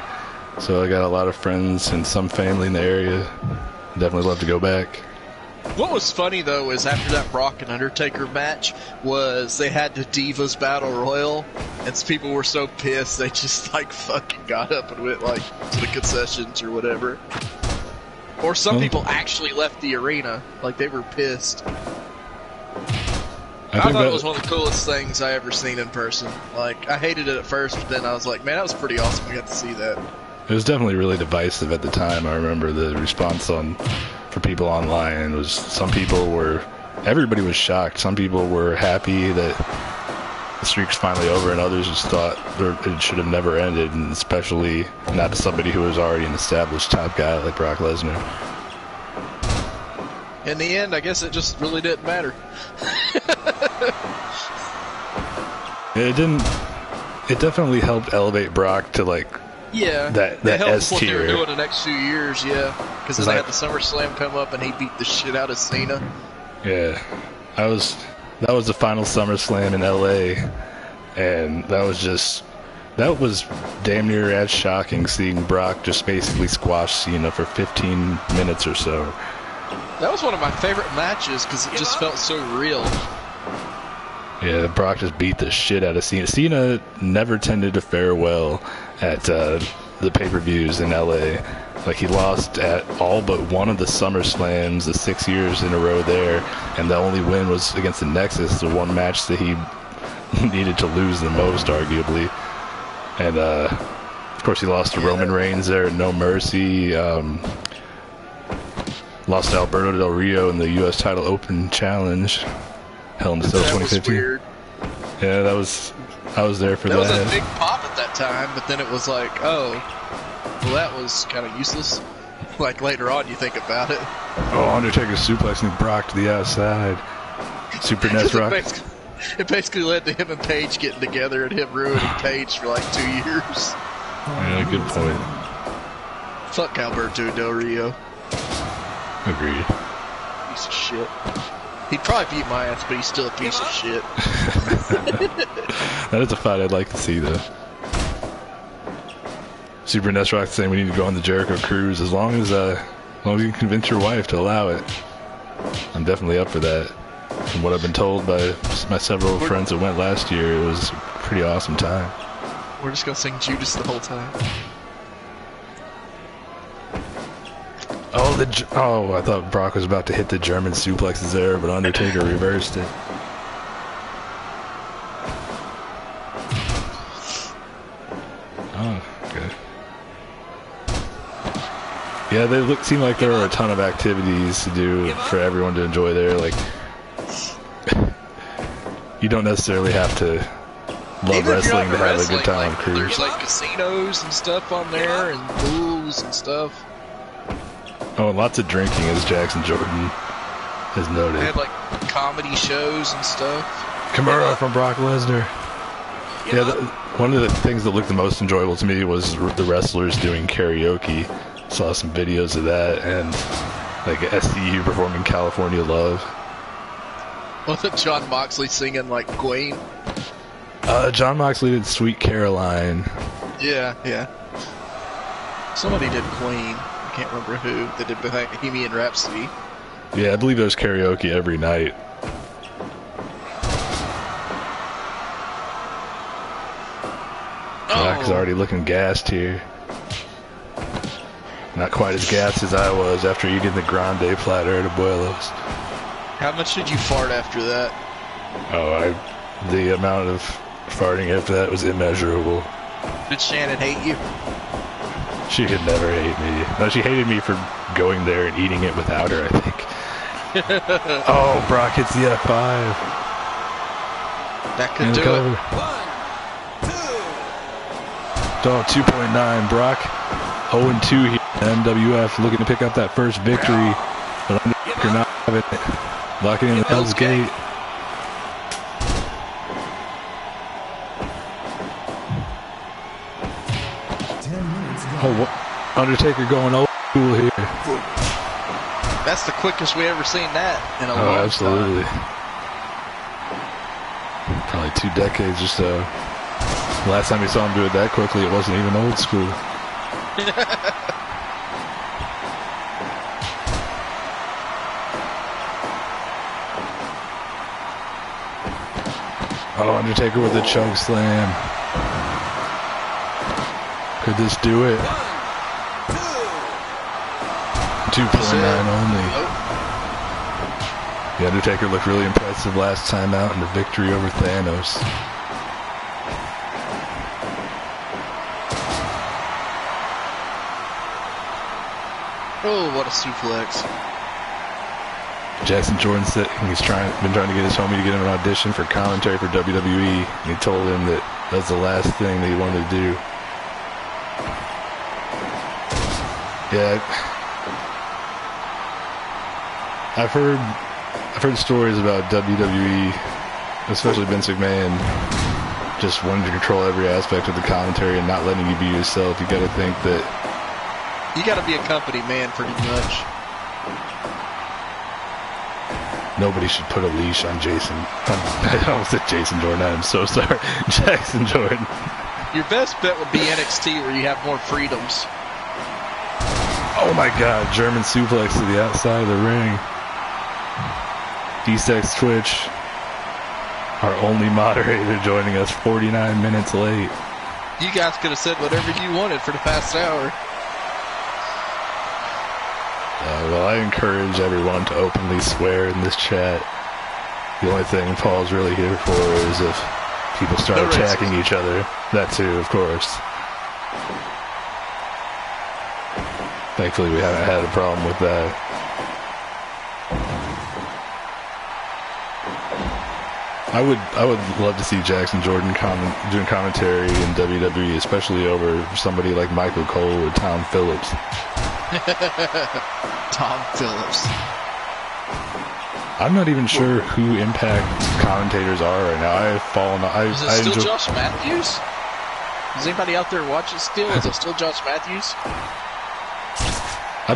[SPEAKER 1] So I got a lot of friends and some family in the area. Definitely love to go back.
[SPEAKER 2] What was funny, though, is after that Brock and Undertaker match was they had the Divas Battle Royal, and people were so pissed they just, like, fucking got up and went, like, to the concessions or whatever. Or some people actually left the arena. Like, they were pissed. I thought it was one of the coolest things I ever seen in person. Like, I hated it at first, but then I was like, man, that was pretty awesome. We got to see that.
[SPEAKER 1] It was definitely really divisive at the time. I remember the response for people online was everybody was shocked. Some people were happy that the streak's finally over, and others just thought it should have never ended, and especially not to somebody who was already an established top guy like Brock Lesnar.
[SPEAKER 2] In the end, I guess it just really didn't matter.
[SPEAKER 1] It didn't. It definitely helped elevate Brock to that S
[SPEAKER 2] what they were
[SPEAKER 1] tier.
[SPEAKER 2] doing the next few years, yeah. Because then they had the SummerSlam come up and he beat the shit out of Cena.
[SPEAKER 1] Yeah, that was the final SummerSlam in LA, and that was damn near as shocking seeing Brock just basically squash Cena for 15 minutes or so.
[SPEAKER 2] That was one of my favorite matches because it just felt so real.
[SPEAKER 1] Yeah, Brock just beat the shit out of Cena. Cena never tended to fare well at the pay-per-views in LA. Like, he lost at all but one of the SummerSlams, the 6 years in a row there, and the only win was against the Nexus, the one match that he needed to lose the most, arguably. And, of course, he lost to Roman Reigns there at No Mercy. Lost to Alberto Del Rio in the U.S. title open challenge. Hell in a Cell 2015.
[SPEAKER 2] Weird.
[SPEAKER 1] Yeah, I was there for that.
[SPEAKER 2] That was a big pop at that time, but then it was like, oh, well, that was kind of useless. Like, later on, you think about it.
[SPEAKER 1] Oh, Undertaker suplexing Brock to the outside. Super Nest Rock.
[SPEAKER 2] It basically led to him and Paige getting together and him ruining Paige for like 2 years.
[SPEAKER 1] Yeah, good point.
[SPEAKER 2] Fuck Alberto Del Rio.
[SPEAKER 1] Agreed.
[SPEAKER 2] Piece of shit. He'd probably beat my ass, but he's still a piece of shit.
[SPEAKER 1] That is a fight I'd like to see, though. Super Nest Rock saying we need to go on the Jericho cruise as long as you can convince your wife to allow it. I'm definitely up for that. From what I've been told by my several friends that went last year, it was a pretty awesome time.
[SPEAKER 2] We're just gonna sing Judas the whole time.
[SPEAKER 1] I thought Brock was about to hit the German suplexes there, but Undertaker reversed it. Yeah, they seem like there are a ton of activities to do for everyone to enjoy there. Like, you don't necessarily have to love
[SPEAKER 2] Even if you're
[SPEAKER 1] wrestling
[SPEAKER 2] not
[SPEAKER 1] to have a
[SPEAKER 2] wrestling,
[SPEAKER 1] good time on a
[SPEAKER 2] like,
[SPEAKER 1] cruise.
[SPEAKER 2] there's like casinos and stuff on there, and pools and stuff.
[SPEAKER 1] Oh, and lots of drinking, as Jackson Jordan has noted.
[SPEAKER 2] They had like comedy shows and stuff.
[SPEAKER 1] Kimura from Brock Lesnar. Yeah, one of the things that looked the most enjoyable to me was the wrestlers doing karaoke. Saw some videos of that, and like SCU performing California Love.
[SPEAKER 2] Wasn't John Moxley singing like Queen?
[SPEAKER 1] John Moxley did Sweet Caroline.
[SPEAKER 2] Yeah. Somebody did Queen. I can't remember who. They did Bohemian Rhapsody.
[SPEAKER 1] Yeah, I believe there was karaoke every night. Brock's already looking gassed here. Not quite as gassed as I was after eating the grande platter at Abuelo's.
[SPEAKER 2] How much did you fart after that?
[SPEAKER 1] Oh, the amount of farting after that was immeasurable.
[SPEAKER 2] Did Shannon hate you?
[SPEAKER 1] She could never hate me. No, she hated me for going there and eating it without her, I think. Oh, Brock hits the F5.
[SPEAKER 2] That could do it.
[SPEAKER 1] 2.9. Brock 0-2 here. MWF looking to pick up that first victory. But Undertaker not having it. Locking in the Hell's Gate. Oh, Undertaker going old school here.
[SPEAKER 2] That's the quickest we ever seen that in a long time.
[SPEAKER 1] Absolutely. Probably 2 decades or so. Last time we saw him do it that quickly, it wasn't even old school. Oh, Undertaker with a choke slam. Could this do it? 2.9 only. The Undertaker looked really impressive last time out in the victory over Thanos.
[SPEAKER 2] Oh, what a suplex.
[SPEAKER 1] Jackson Jordan said he's been trying to get his homie to get him an audition for commentary for WWE, and he told him that that's the last thing that he wanted to do. Yeah, I've heard stories about WWE, especially Vince McMahon, just wanting to control every aspect of the commentary and not letting you be yourself. You got to think that
[SPEAKER 2] you got to be a company man, pretty much.
[SPEAKER 1] Nobody should put a leash on Jason. I almost said Jason Jordan. I'm so sorry. Jackson Jordan. Your
[SPEAKER 2] best bet would be NXT, where you have more freedoms.
[SPEAKER 1] Oh my God. German suplex to the outside of the ring. D-Sex Twitch, our only moderator, joining us 49 minutes late.
[SPEAKER 2] You guys could have said whatever you wanted for the past hour.
[SPEAKER 1] Well, I encourage everyone to openly swear in this chat. The only thing Paul's really here for is if people start attacking each other. That too, of course. Thankfully, we haven't had a problem with that. I would love to see Jackson Jordan doing commentary in WWE, especially over somebody like Michael Cole or Tom Phillips.
[SPEAKER 2] Tom Phillips.
[SPEAKER 1] I'm not even sure who Impact commentators are right now.
[SPEAKER 2] Is it still Josh Matthews? Is anybody out there watching still? Is it still Josh Matthews?
[SPEAKER 1] I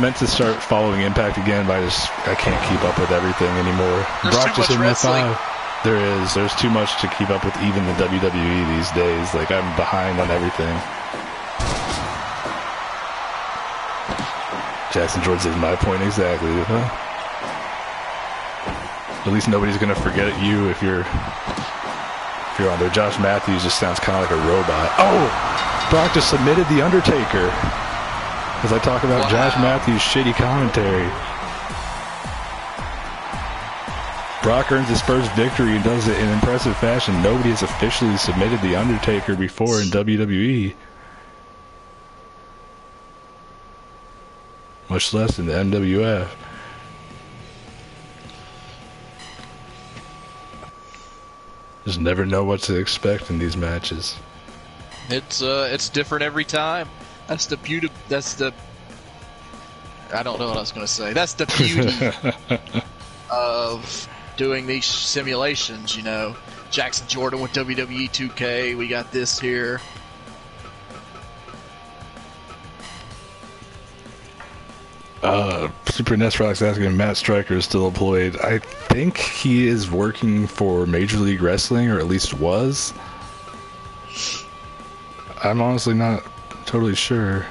[SPEAKER 1] meant to start following Impact again, but I can't keep up with everything anymore.
[SPEAKER 2] There's too much wrestling.
[SPEAKER 1] There's too much to keep up with, even the WWE these days. Like, I'm behind on everything. Jackson Jordan says my point exactly. Huh? At least nobody's gonna forget you if you're on there. Josh Matthews just sounds kind of like a robot. Oh, Brock just submitted the Undertaker. As I talk about Josh Matthews' shitty commentary. Brock earns his first victory and does it in impressive fashion. Nobody has officially submitted the Undertaker before in WWE. much less in the MWF. Just never know what to expect in these matches.
[SPEAKER 2] It's different every time. That's the beauty. I don't know what I was going to say. That's the beauty of doing these simulations, you know. Jackson Jordan with WWE 2K. We got this here.
[SPEAKER 1] Super Nesrock's asking if Matt Striker is still employed. I think he is working for Major League Wrestling, or at least was. I'm honestly not totally sure.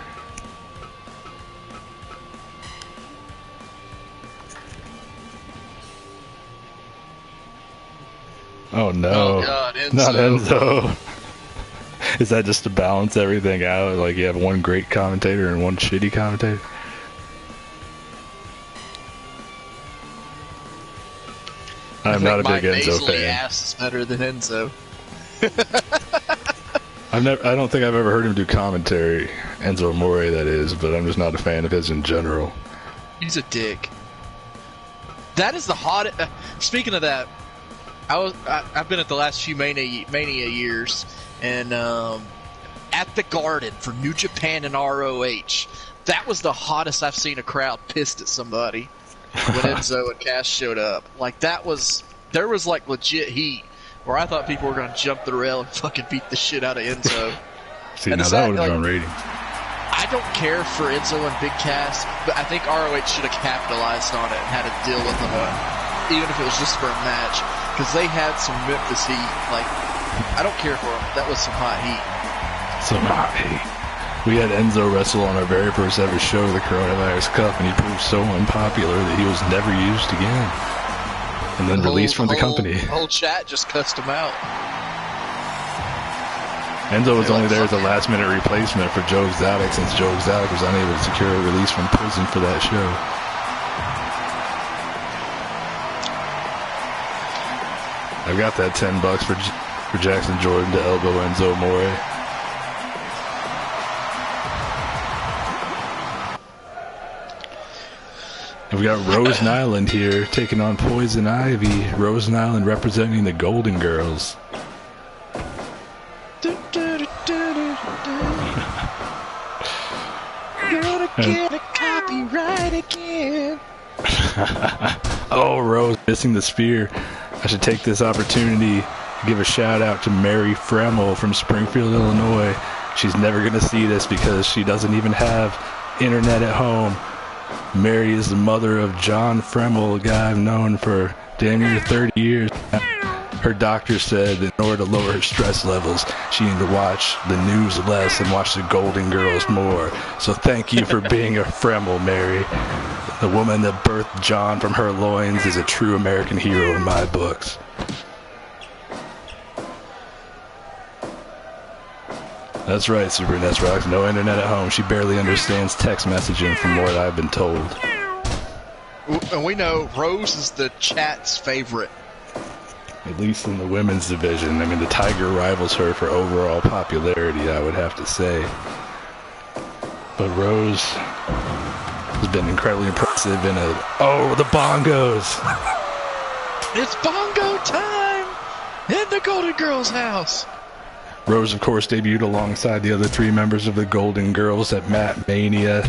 [SPEAKER 1] Oh no.
[SPEAKER 2] Oh God, Enzo.
[SPEAKER 1] Not Enzo. Is that just to balance everything out? Like you have one great commentator and one shitty commentator? I'm not a big Enzo fan.
[SPEAKER 2] Ass is better than Enzo.
[SPEAKER 1] I don't think I've ever heard him do commentary. Enzo Amore, that is, but I'm just not a fan of his in general.
[SPEAKER 2] He's a dick. That is the hottest. Speaking of that, I've been at the last few Mania years, and at the Garden for New Japan and ROH, that was the hottest I've seen a crowd pissed at somebody when Enzo and Cass showed up. Like there was like legit heat where I thought people were going to jump the rail and fucking beat the shit out of Enzo.
[SPEAKER 1] See, now that would have drawn ratings.
[SPEAKER 2] I don't care for Enzo and Big Cass, but I think ROH should have capitalized on it and had a deal with them, even if it was just for a match, because they had some Memphis heat. Like, I don't care for them. That was some hot heat.
[SPEAKER 1] Some hot heat. We had Enzo wrestle on our very first ever show, the Coronavirus Cup, and he proved so unpopular that he was never used again. And then released from the company.
[SPEAKER 2] The whole chat just cussed him out.
[SPEAKER 1] Enzo was only there as a last-minute replacement for Joe Exotic, since Joe Exotic was unable to secure a release from prison for that show. I've got that $10 for Jackson Jordan to elbow Enzo Amore. We've got Rose Nyland here taking on Poison Ivy. Rose Nyland representing the Golden Girls.
[SPEAKER 2] Gonna get a copyright again.
[SPEAKER 1] Oh, Rose missing the spear. I should take this opportunity to give a shout out to Mary Fremmel from Springfield, Illinois. She's never going to see this because she doesn't even have internet at home. Mary is the mother of John Fremmel, a guy I've known for damn near 30 years. Her doctor said that in order to lower her stress levels, she needed to watch the news less and watch the Golden Girls more. So thank you for being a Fremmel, Mary. The woman that birthed John from her loins is a true American hero in my books. That's right, Super Nets Rocks. No internet at home. She barely understands text messaging from what I've been told.
[SPEAKER 2] And we know Rose is the chat's favorite.
[SPEAKER 1] At least in the women's division. I mean, the Tiger rivals her for overall popularity, I would have to say. But Rose has been incredibly impressive in a... Oh, the bongos!
[SPEAKER 2] It's bongo time in the Golden Girls' house.
[SPEAKER 1] Rose, of course, debuted alongside the other three members of the Golden Girls at Mat Mania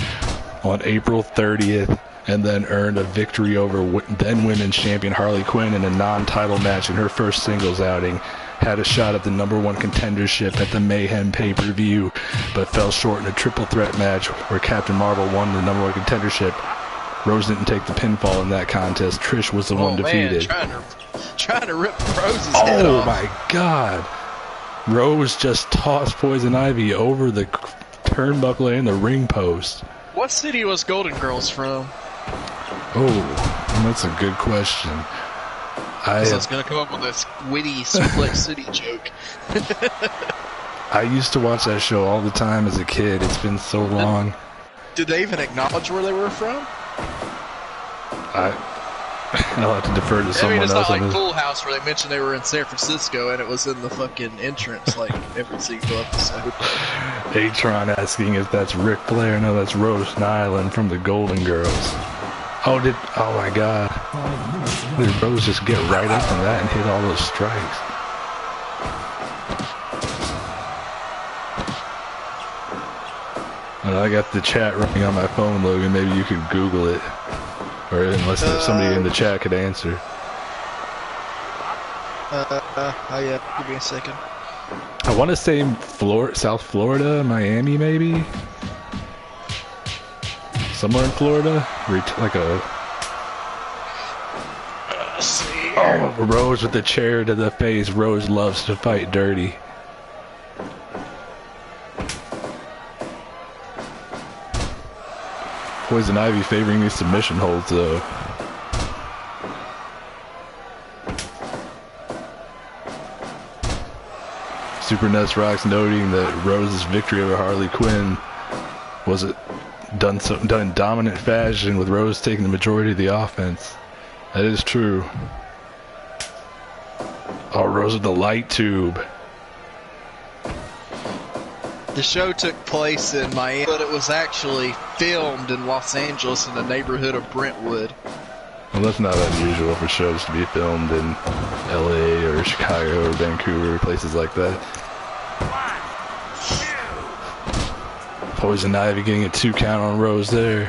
[SPEAKER 1] on April 30th, and then earned a victory over then women's champion Harley Quinn in a non-title match in her first singles outing. Had a shot at the #1 contendership at the Mayhem pay-per-view, but fell short in a triple threat match where Captain Marvel won the #1 contendership. Rose didn't take the pinfall in that contest. Trish was the one defeated.
[SPEAKER 2] Trying to rip Rose's head off.
[SPEAKER 1] Oh my God. Rose just tossed Poison Ivy over the turnbuckle and the ring post.
[SPEAKER 2] What city was Golden Girls from?
[SPEAKER 1] Oh, that's a good question.
[SPEAKER 2] I was going to come up with this witty Split City joke.
[SPEAKER 1] I used to watch that show all the time as a kid. It's been so long.
[SPEAKER 2] Did they even acknowledge where they were from?
[SPEAKER 1] I'll have to defer to someone
[SPEAKER 2] it's
[SPEAKER 1] else
[SPEAKER 2] not
[SPEAKER 1] on
[SPEAKER 2] like
[SPEAKER 1] this.
[SPEAKER 2] Full House where they mentioned they were in San Francisco and it was in the fucking entrance like every single episode.
[SPEAKER 1] Atron asking if that's Ric Flair. No, that's Rose Nyland from the Golden Girls. Oh my god. Did Rose just get right up from that and hit all those strikes? I got the chat running on my phone, Logan. Maybe you could Google it. Or unless somebody in the chat could answer.
[SPEAKER 2] Yeah, give me a second.
[SPEAKER 1] I want to say South Florida, Miami maybe? Somewhere in Florida? Like a...
[SPEAKER 2] Let's see.
[SPEAKER 1] Oh, Rose with the chair to the face. Rose loves to fight dirty. Poison Ivy favoring these submission holds, though. Super Nuts Rocks noting that Rose's victory over Harley Quinn was done in dominant fashion, with Rose taking the majority of the offense. That is true. Oh, Rose with the light tube.
[SPEAKER 2] The show took place in Miami, but it was actually filmed in Los Angeles in the neighborhood of Brentwood.
[SPEAKER 1] Well, that's not unusual for shows to be filmed in LA or Chicago or Vancouver, places like that. Poison Ivy getting a 2 count on Rose there.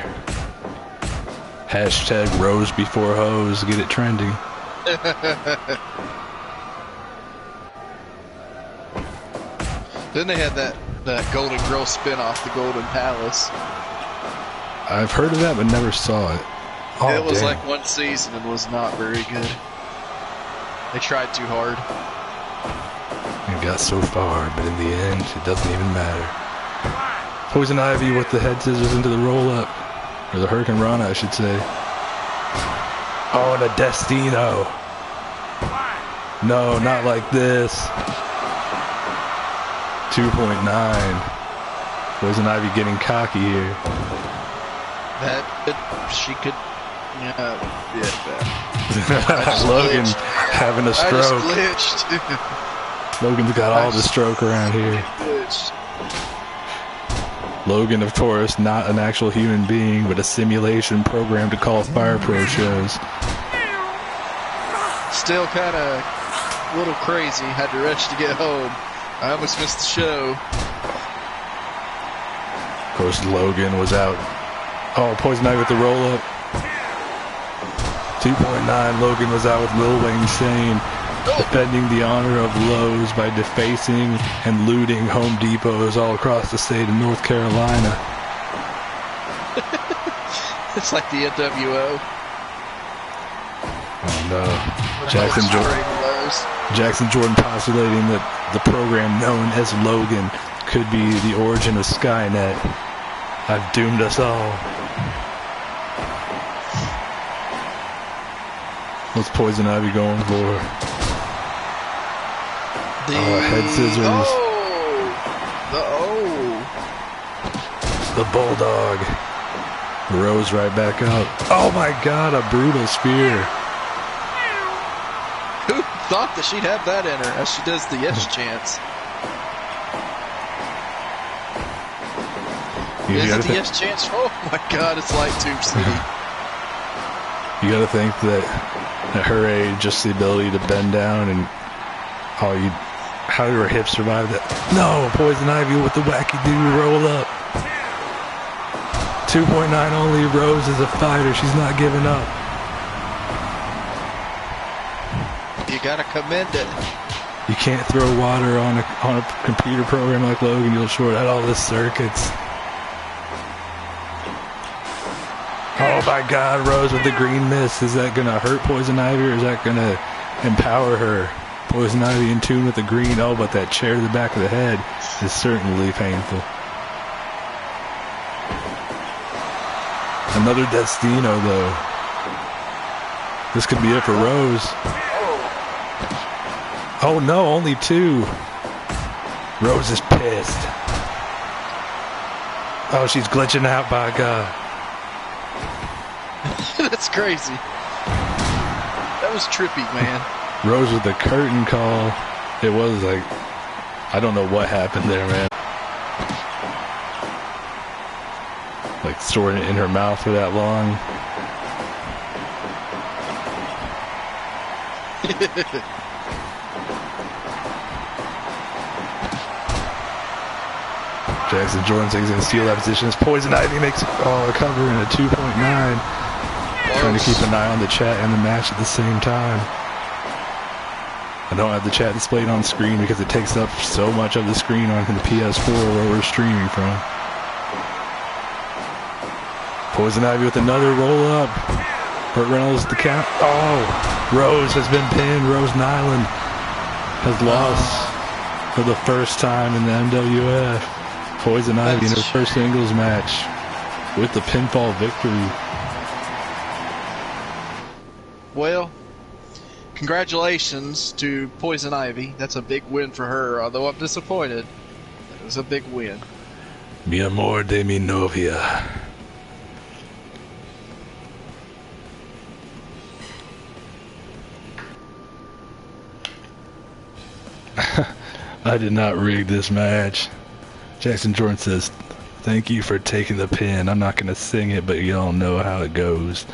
[SPEAKER 1] Hashtag Rose before hose, get it trending.
[SPEAKER 2] Then they had that Golden Girl spin-off, The Golden Palace.
[SPEAKER 1] I've heard of that but never saw it. Oh,
[SPEAKER 2] it was
[SPEAKER 1] damn.
[SPEAKER 2] like one season and was not very good. They tried too hard.
[SPEAKER 1] It got so far, but in the end, it doesn't even matter. Poison Ivy with the head scissors into the roll-up. Or the Hurricane Rana, I should say. Oh, and a Destino. No, not like this. 2.9. Poison Ivy getting cocky here.
[SPEAKER 2] She could... Yeah.
[SPEAKER 1] Logan having a stroke.
[SPEAKER 2] I just glitched.
[SPEAKER 1] Logan's got all the stroke around here.
[SPEAKER 2] Glitched.
[SPEAKER 1] Logan, of course, not an actual human being, but a simulation program to call Fire Pro shows.
[SPEAKER 2] Still kind of a little crazy. Had to rush to get home. I almost missed the show.
[SPEAKER 1] Of course, Logan was out. Oh, Poison Ivy with the roll-up. 2.9, Logan was out with Lil Wayne saying, defending the honor of Lowe's by defacing and looting Home Depots all across the state of North Carolina.
[SPEAKER 2] It's like the NWO.
[SPEAKER 1] Oh no. Jackson Jordan postulating that the program known as Logan could be the origin of Skynet. I've doomed us all. What's Poison Ivy going for? Head scissors. The Bulldog. Rose right back up. Oh my god, a brutal spear.
[SPEAKER 2] Who thought that she'd have that in her as she does the yes chance? Is it the yes chance? Oh my god, it's like Tube City.
[SPEAKER 1] You gotta think that at her age, just the ability to bend down and how do her hips survive that? No, Poison Ivy with the wacky dude roll up. 2.9 only. Rose is a fighter. She's not giving up.
[SPEAKER 2] You gotta commend it.
[SPEAKER 1] You can't throw water on a computer program like Logan. You'll short out all the circuits. Oh my god, Rose with the green mist. Is that gonna hurt Poison Ivy or is that gonna empower her? Poison Ivy in tune with the green. Oh, but that chair to the back of the head is certainly painful. Another Destino, though. This could be it for Rose. Oh no, only 2. Rose is pissed. Oh, she's glitching out, by God.
[SPEAKER 2] That's crazy. was trippy, man.
[SPEAKER 1] Rose with the curtain call. It was like, I don't know what happened there, man. Like storing it in her mouth for that long. Jackson Jordan thinks he's going to steal that position. Poison Ivy makes a cover in a 2.9. Trying to keep an eye on the chat and the match at the same time. I don't have the chat displayed on screen because it takes up so much of the screen on the PS4 where we're streaming from. Poison Ivy with another roll up. Burt Reynolds the count. Oh, Rose has been pinned. Rose Nyland has lost for the first time in the MWF. Poison Ivy in her first singles match with the pinfall victory.
[SPEAKER 2] Well, congratulations to Poison Ivy. That's a big win for her, although I'm disappointed. It was a big win.
[SPEAKER 1] Mi amor de mi novia. I did not rig this match. Jackson Jordan says, thank you for taking the pin. I'm not going to sing it, but y'all know how it goes.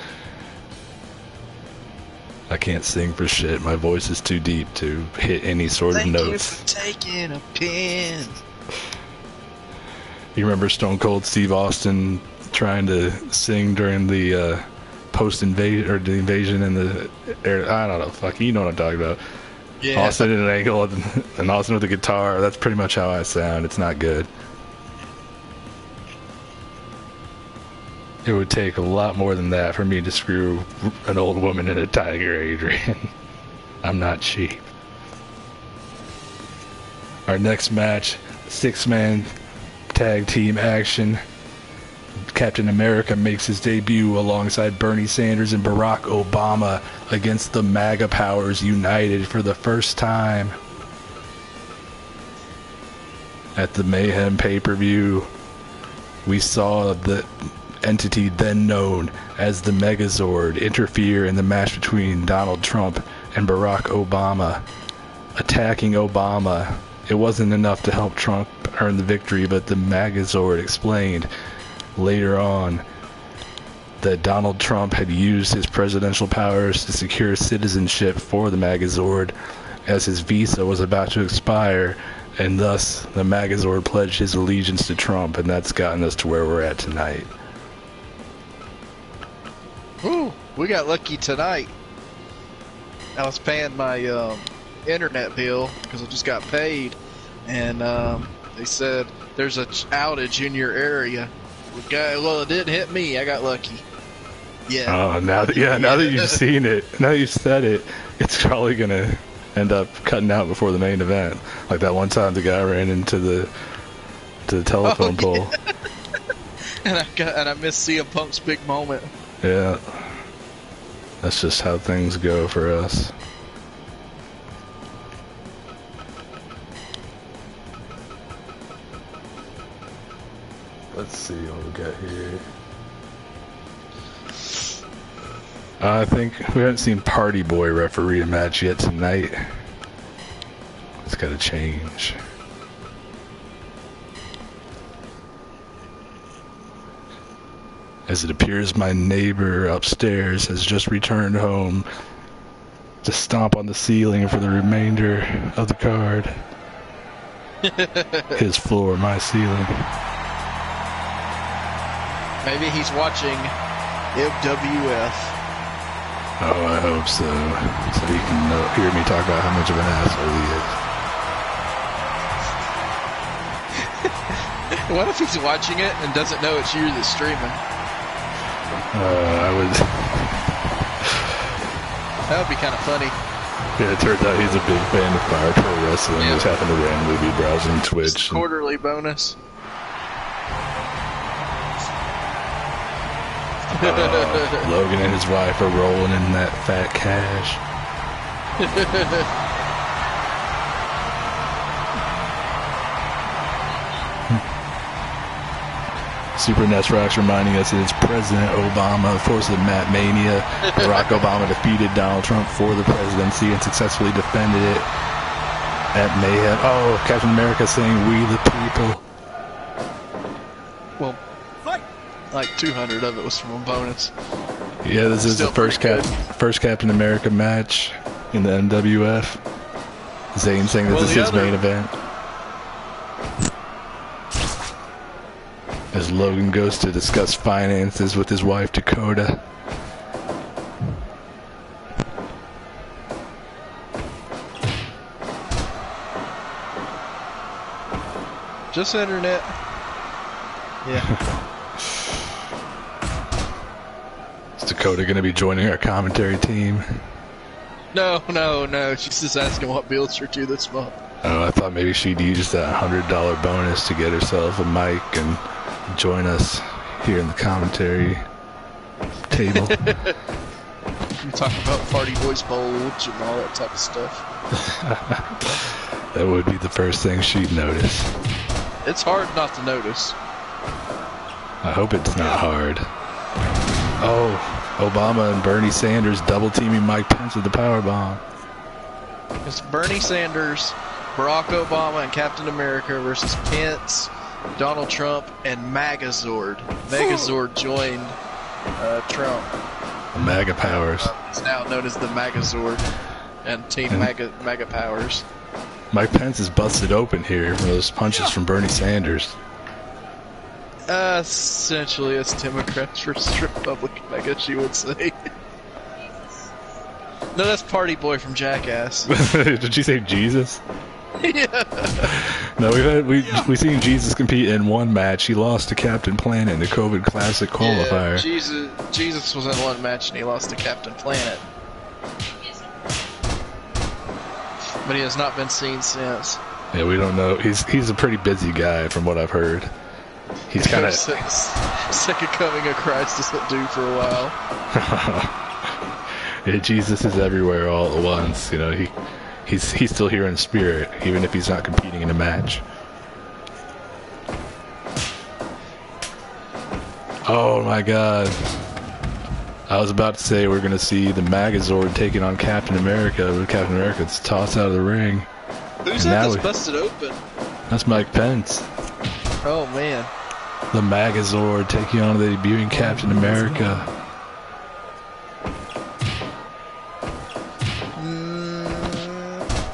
[SPEAKER 1] I can't sing for shit. My voice is too deep to hit any sort of notes.
[SPEAKER 2] Thank you for taking a pin.
[SPEAKER 1] You remember Stone Cold Steve Austin trying to sing during the post-invasion, or the invasion in the air? I don't know. Fuck, you know what I'm talking about. Yeah. Austin at an angle and Austin with the guitar. That's pretty much how I sound. It's not good. It would take a lot more than that for me to screw an old woman in a tiger, Adrian. I'm not cheap. Our next match, 6-man tag team action. Captain America makes his debut alongside Bernie Sanders and Barack Obama against the MAGA powers united for the first time at the Mayhem pay-per-view. We saw the entity then known as the Megazord interfere in the match between Donald Trump and Barack Obama, attacking Obama. It wasn't enough to help Trump earn the victory, but the Megazord explained later on that Donald Trump had used his presidential powers to secure citizenship for the Megazord as his visa was about to expire, and thus the Megazord pledged his allegiance to Trump, and that's gotten us to where we're at tonight.
[SPEAKER 2] Ooh, we got lucky tonight. I was paying my internet bill because I just got paid, and they said there's an outage in your area. Well, it didn't hit me. I got lucky. Yeah.
[SPEAKER 1] Oh, now that you've seen it, now that you've said it, it's probably gonna end up cutting out before the main event. Like that one time the guy ran into the telephone pole.
[SPEAKER 2] and I missed CM Punk's big moment.
[SPEAKER 1] Yeah. That's just how things go for us. Let's see what we got here. I think we haven't seen Party Boy referee a match yet tonight. It's got to change. As it appears, my neighbor upstairs has just returned home to stomp on the ceiling for the remainder of the card. His floor, my ceiling.
[SPEAKER 2] Maybe he's watching MWF.
[SPEAKER 1] Oh, I hope so. So he can hear me talk about how much of an asshole he is.
[SPEAKER 2] What if he's watching it and doesn't know it's you that's streaming?
[SPEAKER 1] I would.
[SPEAKER 2] That would be kind of funny.
[SPEAKER 1] Yeah, it turns out he's a big fan of Fire Pro Wrestling. He just happened to randomly be browsing Twitch.
[SPEAKER 2] Just quarterly bonus.
[SPEAKER 1] Logan and his wife are rolling in that fat cash. Super Nest Rocks reminding us that it's President Obama, force of Matt Mania. Barack Obama defeated Donald Trump for the presidency and successfully defended it at Mayhem. Oh, Captain America saying, "We the people."
[SPEAKER 2] Well, like 200 of it was from a bonus.
[SPEAKER 1] Yeah, this is
[SPEAKER 2] Still
[SPEAKER 1] the first Captain America match in the MWF. Zayn saying that this is his main event. As Logan goes to discuss finances with his wife Dakota.
[SPEAKER 2] Just internet. Yeah.
[SPEAKER 1] Is Dakota going to be joining our commentary team?
[SPEAKER 2] No. She's just asking what bills are due this month.
[SPEAKER 1] Oh, I thought maybe she'd use that $100 bonus to get herself a mic and join us here in the commentary table.
[SPEAKER 2] You talk about Party Boys Bulge and all that type of stuff.
[SPEAKER 1] That would be the first thing she'd notice.
[SPEAKER 2] It's hard not to notice.
[SPEAKER 1] I hope it's not hard. Oh, Obama and Bernie Sanders double teaming Mike Pence with the power bomb.
[SPEAKER 2] It's Bernie Sanders, Barack Obama, and Captain America versus Pence, Donald Trump, and Megazord. Megazord joined Trump.
[SPEAKER 1] The MAGA powers.
[SPEAKER 2] It's now known as the Megazord and Team MAGA powers.
[SPEAKER 1] Mike Pence is busted open here from those punches from Bernie Sanders.
[SPEAKER 2] Essentially, it's Democrats versus Republican, I guess you would say. No, that's Party Boy from Jackass.
[SPEAKER 1] Did you say Jesus?
[SPEAKER 2] Yeah.
[SPEAKER 1] No, we've seen Jesus compete in one match. He lost to Captain Planet in the COVID Classic qualifier.
[SPEAKER 2] Yeah, Jesus was in one match and he lost to Captain Planet. But he has not been seen since.
[SPEAKER 1] Yeah, we don't know. He's a pretty busy guy from what I've heard. He's kind of
[SPEAKER 2] second coming of Christ isn't due for a while.
[SPEAKER 1] Yeah, Jesus is everywhere all at once. You know, he's still here in spirit, even if he's not competing in a match. Oh my God! I was about to say we're gonna see the Megazord taking on Captain America, but Captain America's tossed out of the ring.
[SPEAKER 2] Who's that that's busted open?
[SPEAKER 1] That's Mike Pence.
[SPEAKER 2] Oh man.
[SPEAKER 1] The Megazord taking on the debuting Captain America.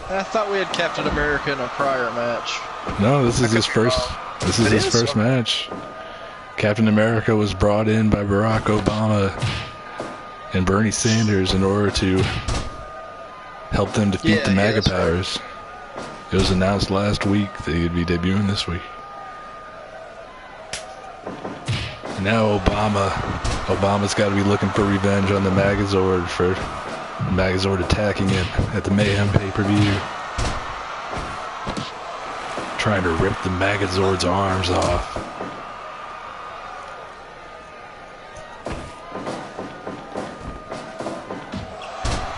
[SPEAKER 2] I thought we had Captain America in a prior match.
[SPEAKER 1] No, this is his first. This is his first match. Captain America was brought in by Barack Obama and Bernie Sanders in order to help them defeat the MAGA powers. Right. It was announced last week that he'd be debuting this week. And now Obama's got to be looking for revenge on the Megazord for the Megazord attacking him at the Mayhem pay-per-view. Trying to rip the Megazord's arms off.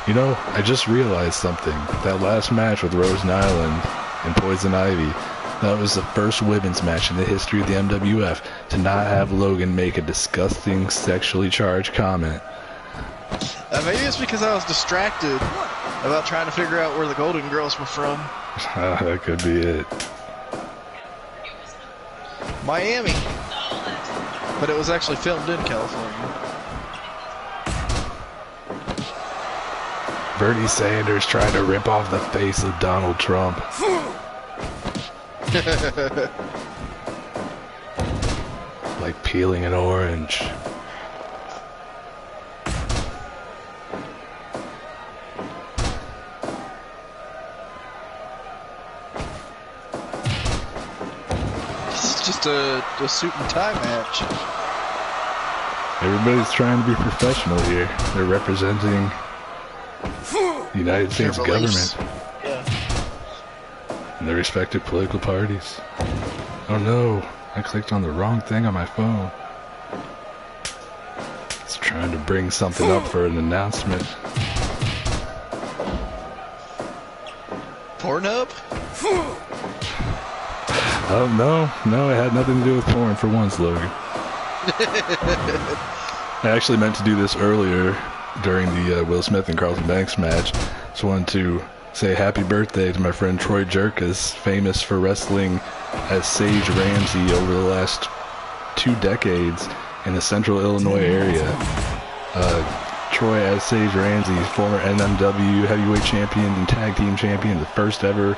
[SPEAKER 1] You know, I just realized something. That last match with Rose Nyland and Poison Ivy, that was the first women's match in the history of the MWF to not have Logan make a disgusting sexually charged comment.
[SPEAKER 2] Maybe it's because I was distracted about trying to figure out where the Golden Girls were from.
[SPEAKER 1] That could be it.
[SPEAKER 2] Miami. But it was actually filmed in California.
[SPEAKER 1] Bernie Sanders trying to rip off the face of Donald Trump. Like peeling an orange.
[SPEAKER 2] This is just a suit and tie match.
[SPEAKER 1] Everybody's trying to be professional here. They're representing the United States government.
[SPEAKER 2] Yeah.
[SPEAKER 1] And their respective political parties. Oh no, I clicked on the wrong thing on my phone. It's trying to bring something up for an announcement.
[SPEAKER 2] Pornhub?
[SPEAKER 1] Oh no, it had nothing to do with porn for once, Logan. I actually meant to do this earlier during the Will Smith and Carlton Banks match. Just wanted to say happy birthday to my friend Troy Jerkas, famous for wrestling as Sage Ramsey over the last 2 decades in the central Illinois area. Troy as Sage Ramsey, former NMW heavyweight champion and tag team champion, the first ever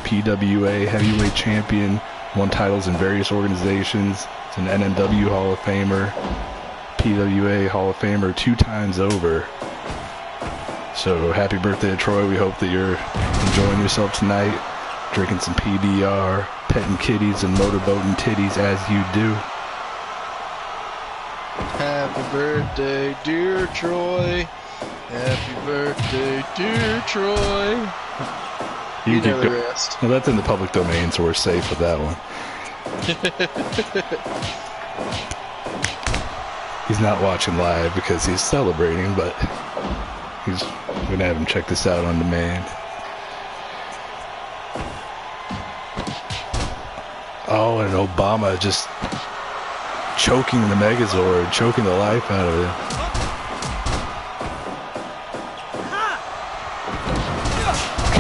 [SPEAKER 1] PWA heavyweight champion, won titles in various organizations. He's an NMW Hall of Famer, PWA Hall of Famer 2 times over. So happy birthday to Troy. We hope that you're enjoying yourself tonight, drinking some PBR, petting kitties and motorboating titties as you do.
[SPEAKER 2] Happy birthday, dear Troy. Happy birthday, dear Troy. You know the rest.
[SPEAKER 1] Well, that's in the public domain, so we're safe with that one. He's not watching live because he's celebrating, but he's going to have him check this out on demand. Oh, and Obama just choking the Megazord, choking the life out of it.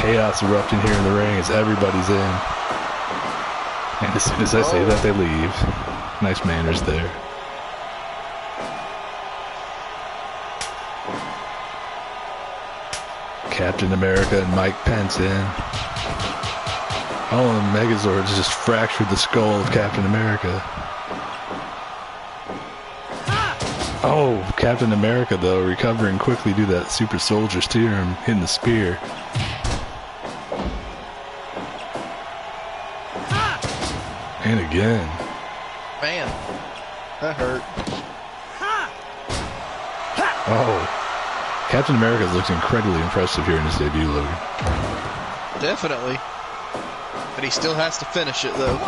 [SPEAKER 1] Chaos erupting here in the ring as everybody's in. And as soon as I say that, they leave. Nice manners there. Captain America and Mike Pence in. Oh, and Megazord's just fractured the skull of Captain America. Oh, Captain America, though, recovering quickly due to that super soldier serum, hitting the spear. And again.
[SPEAKER 2] Man, that hurt.
[SPEAKER 1] Oh, Captain America looks incredibly impressive here in his debut, Logan.
[SPEAKER 2] Definitely. But he still has to finish it, though.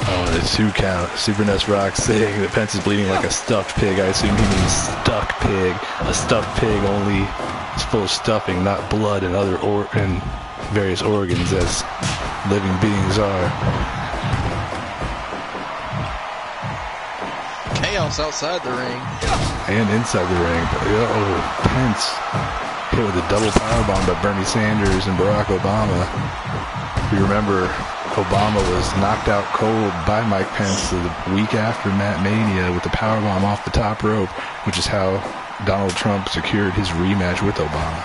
[SPEAKER 1] Oh, and a 2 count. Super Nest Rock saying that Pence is bleeding like a stuffed pig. I assume he means stuck pig. A stuffed pig only is full of stuffing, not blood and other and various organs as living beings are.
[SPEAKER 2] Chaos outside the ring.
[SPEAKER 1] And inside the ring. Oh, Pence hit with a double powerbomb by Bernie Sanders and Barack Obama. If you remember, Obama was knocked out cold by Mike Pence the week after Matt Mania with the powerbomb off the top rope, which is how Donald Trump secured his rematch with Obama.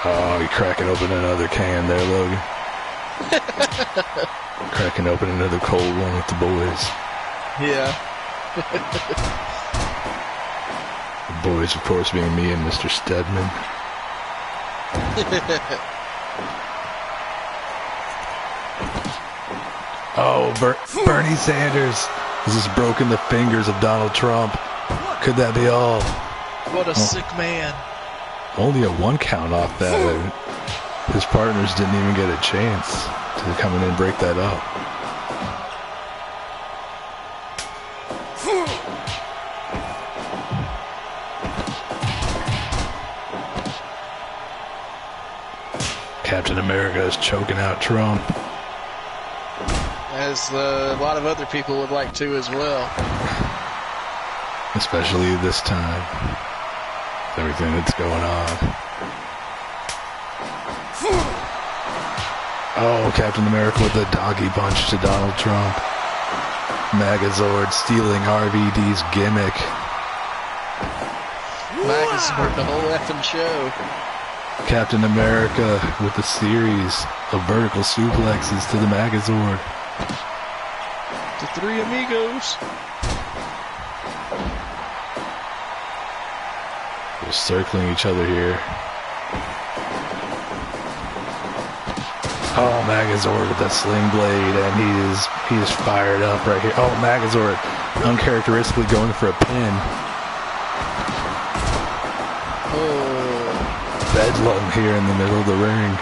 [SPEAKER 1] Oh, you're cracking open another can there, Logan. Cracking open another cold one with the boys.
[SPEAKER 2] Yeah.
[SPEAKER 1] The boys, of course, being me and Mr. Stedman. Oh, Bernie Sanders has just broken the fingers of Donald Trump. Could that be all?
[SPEAKER 2] What a sick man.
[SPEAKER 1] Only a 1 count off that. His partners didn't even get a chance to come in and break that up. Captain America is choking out Trump.
[SPEAKER 2] As a lot of other people would like to as well.
[SPEAKER 1] Especially this time. Everything that's going on. Oh, Captain America with a doggy punch to Donald Trump. Megazord stealing RVD's gimmick.
[SPEAKER 2] Megazord the whole effing show.
[SPEAKER 1] Captain America with a series of vertical suplexes to the Megazord.
[SPEAKER 2] The 3 amigos.
[SPEAKER 1] They're circling each other here. Oh, Megazord with that sling blade, and he is fired up right here. Oh, Megazord uncharacteristically going for a pin.
[SPEAKER 2] Oh.
[SPEAKER 1] Bedlam here in the middle of the ring.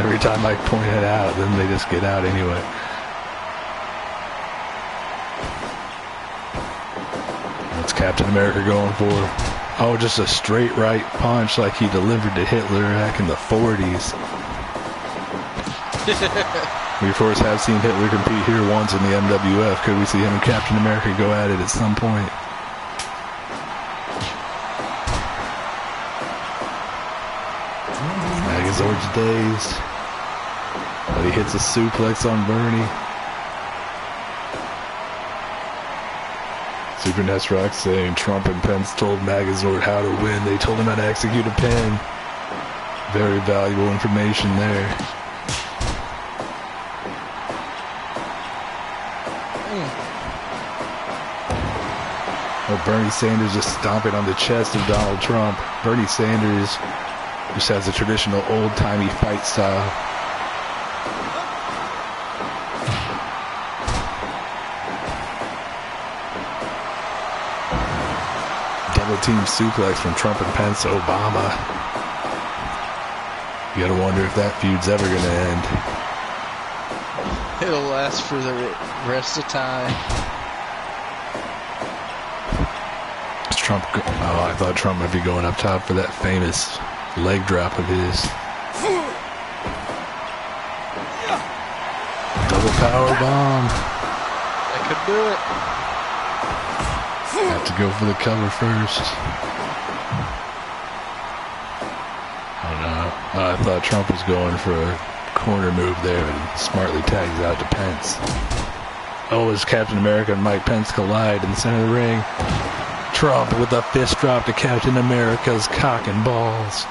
[SPEAKER 1] Every time I point it out, then they just get out anyway. What's Captain America going for? Oh, just a straight right punch like he delivered to Hitler back in the 40s. We, of course, have seen Hitler compete here once in the MWF. Could we see him and Captain America go at it at some point? Megazord's dazed. But he hits a suplex on Bernie. Super Nest Rock saying Trump and Pence told Megazord how to win. They told him how to execute a pin. Very valuable information there. Well, Bernie Sanders just stomping on the chest of Donald Trump. Bernie Sanders just has a traditional old-timey fight style. Double team suplex from Trump and Pence to Obama. You gotta wonder if that feud's ever gonna end.
[SPEAKER 2] It'll last for the rest of time.
[SPEAKER 1] Trump, oh, I thought Trump might be going up top for that famous leg drop of his. Double power bomb.
[SPEAKER 2] That could do it.
[SPEAKER 1] Have to go for the cover first. Oh no. I thought Trump was going for a corner move there and smartly tags out to Pence. Oh, as Captain America and Mike Pence collide in the center of the ring. Trump with a fist drop to Captain America's cock and balls.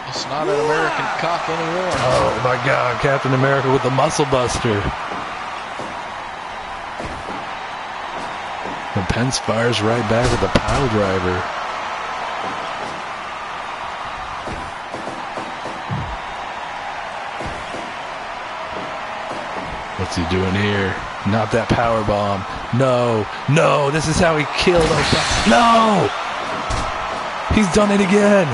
[SPEAKER 2] It's not an American cock anymore.
[SPEAKER 1] Oh my God, Captain America with the muscle buster. And Pence fires right back with the pile driver. What's he doing here? Not that power bomb. No, no, this is how he killed Obama. No! He's done it again.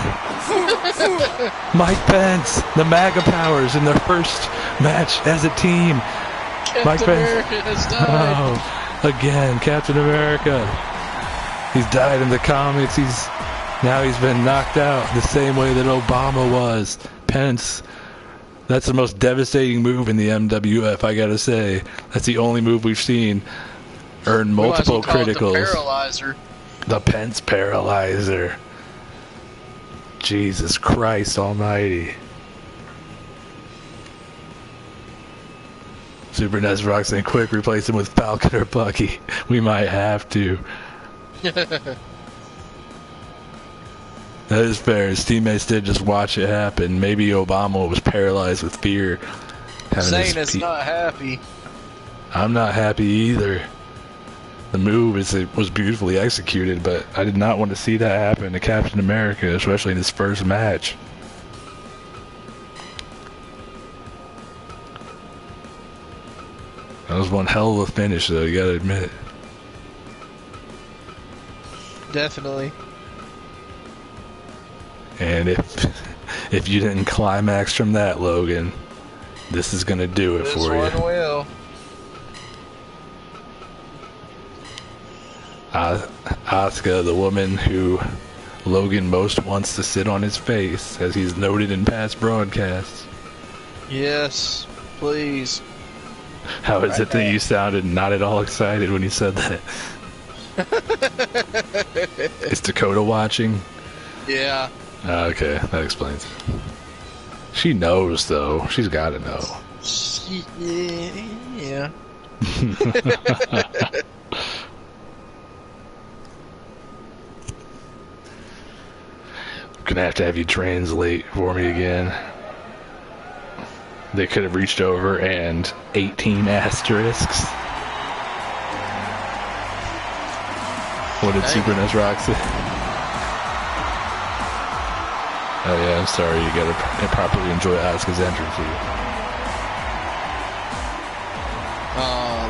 [SPEAKER 1] Mike Pence, the MAGA powers in their first match as a team.
[SPEAKER 2] Captain
[SPEAKER 1] Mike Pence.
[SPEAKER 2] America has died.
[SPEAKER 1] Oh, again, Captain America. He's died in the comics. Now he's been knocked out the same way that Obama was. Pence. That's the most devastating move in the MWF, I gotta say. That's the only move we've seen earn multiple criticals.
[SPEAKER 2] The paralyzer.
[SPEAKER 1] The Pence paralyzer. Jesus Christ almighty. Super Nest Rock saying, quick, replace him with Falcon or Bucky. We might have to. That is fair. His teammates did just watch it happen. Maybe Obama was paralyzed with fear.
[SPEAKER 2] Zane is not happy.
[SPEAKER 1] I'm not happy either. The move was beautifully executed, but I did not want to see that happen to Captain America, especially in his first match. That was one hell of a finish, though, you gotta admit.
[SPEAKER 2] Definitely.
[SPEAKER 1] And if you didn't climax from that, Logan, this is gonna do it for you.
[SPEAKER 2] This one will.
[SPEAKER 1] Asuka, the woman who Logan most wants to sit on his face, as he's noted in past broadcasts.
[SPEAKER 2] Yes, please.
[SPEAKER 1] How is it that you sounded not at all excited when you said that? Is Dakota watching?
[SPEAKER 2] Yeah.
[SPEAKER 1] Okay, that explains it. She knows, though. She's got to know.
[SPEAKER 2] Yeah.
[SPEAKER 1] Gonna have you translate for me again. They could have reached over and 18 asterisks. What did Super Nest Rock say? Oh yeah, I'm sorry. You gotta properly enjoy Asuka's entrance here.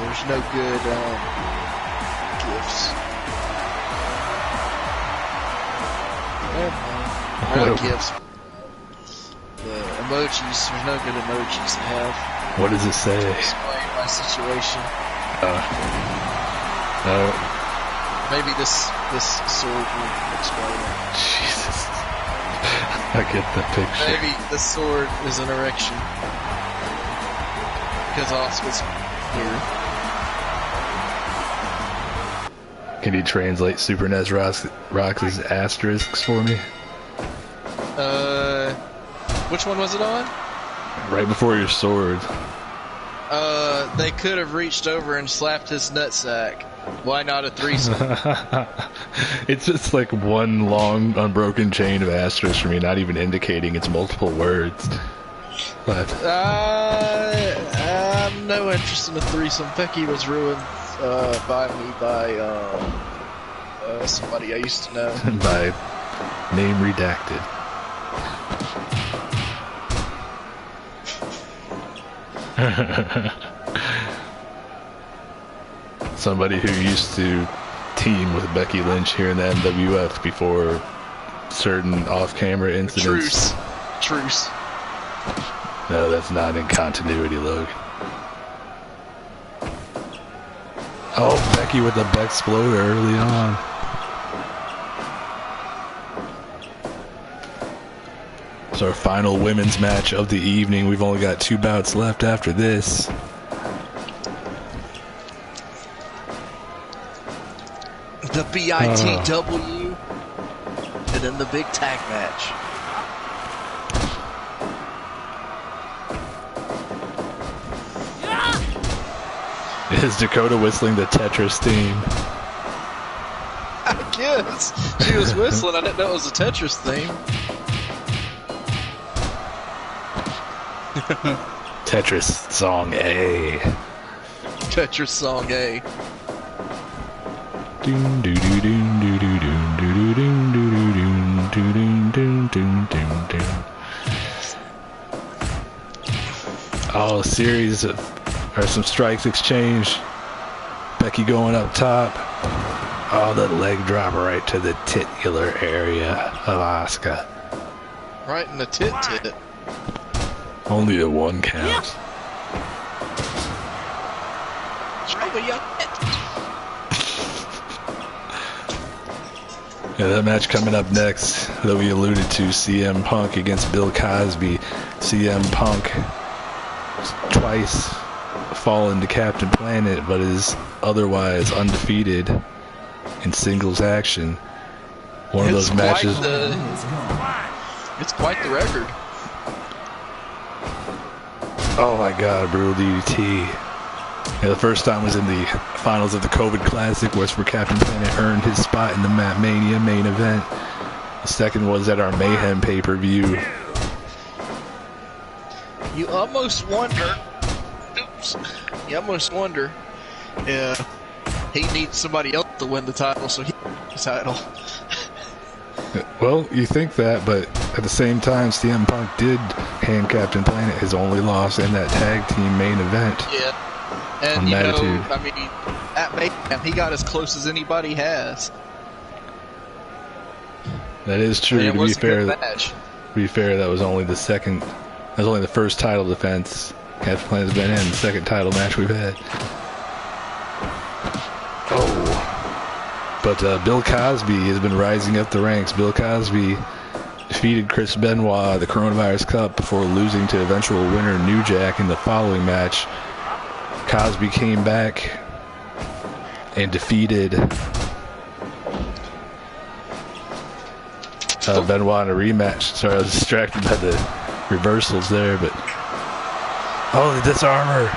[SPEAKER 2] There's no good gifts. No gifts. The emojis, there's no good emojis to have.
[SPEAKER 1] What does it say?
[SPEAKER 2] Explain my situation. Maybe this sword will explain it.
[SPEAKER 1] Jesus. I get the picture.
[SPEAKER 2] Maybe the sword is an erection. Because Asuka's here.
[SPEAKER 1] Can you translate Super NES Rox's asterisks for me?
[SPEAKER 2] Which one was it on?
[SPEAKER 1] Right before your sword.
[SPEAKER 2] They could have reached over and slapped his nutsack. Why not a threesome?
[SPEAKER 1] It's just like one long, unbroken chain of asterisks for me, not even indicating it's multiple words. But
[SPEAKER 2] I'm no interest in a threesome. Becky was ruined by me by somebody I used to know.
[SPEAKER 1] by name redacted. Somebody who used to team with Becky Lynch here in the MWF before certain off-camera incidents.
[SPEAKER 2] Truce.
[SPEAKER 1] No, that's not in continuity, Logan. Oh, Becky with the Bexploder early on. It's our final women's match of the evening. We've only got 2 bouts left after this.
[SPEAKER 2] The BITW, and then the big tag match.
[SPEAKER 1] Is Dakota whistling the Tetris theme?
[SPEAKER 2] I guess. She was whistling. I didn't know it was a Tetris theme.
[SPEAKER 1] Tetris song A.
[SPEAKER 2] Tetris song A.
[SPEAKER 1] Doom doo doo doom doo doo doom doo doo doom doo doo doom doo doom doom doom doom doom. Oh, a series of some strikes exchanged. Becky going up top. Oh, that leg drop right to the titular area of Asuka.
[SPEAKER 2] Right in the tit.
[SPEAKER 1] Only a 1 count.
[SPEAKER 2] Show me your tit.
[SPEAKER 1] Yeah, that match coming up next that we alluded to, CM Punk against Bill Cosby. CM Punk twice fallen to Captain Planet, but is otherwise undefeated in singles action. One of those matches.
[SPEAKER 2] It's quite the record.
[SPEAKER 1] Oh my God, brutal DDT. Yeah, the first time was in the finals of the COVID Classic, where Captain Planet earned his spot in the Mania main event. The second was at our Mayhem pay-per-view.
[SPEAKER 2] You almost wonder. Oops. You almost wonder. Yeah. He needs somebody else to win the title, so he wins the title.
[SPEAKER 1] Well, you think that, but at the same time, CM Punk did hand Captain Planet his only loss in that tag team main event.
[SPEAKER 2] Yeah. And
[SPEAKER 1] on
[SPEAKER 2] you
[SPEAKER 1] Mattitude.
[SPEAKER 2] know, I mean, at Mayhem, he got as close as anybody has.
[SPEAKER 1] That is true.
[SPEAKER 2] And it
[SPEAKER 1] To
[SPEAKER 2] was
[SPEAKER 1] be
[SPEAKER 2] a good
[SPEAKER 1] fair,
[SPEAKER 2] match.
[SPEAKER 1] that was only the second. That was only the first title defense Captain Planet's been in. The second title match we've had. Oh. But Bill Cosby has been rising up the ranks. Bill Cosby defeated Chris Benoit at the Coronavirus Cup before losing to eventual winner New Jack in the following match. Cosby came back and defeated Benoit in a rematch. Sorry, I was distracted by the reversals there, but oh, the disarmer.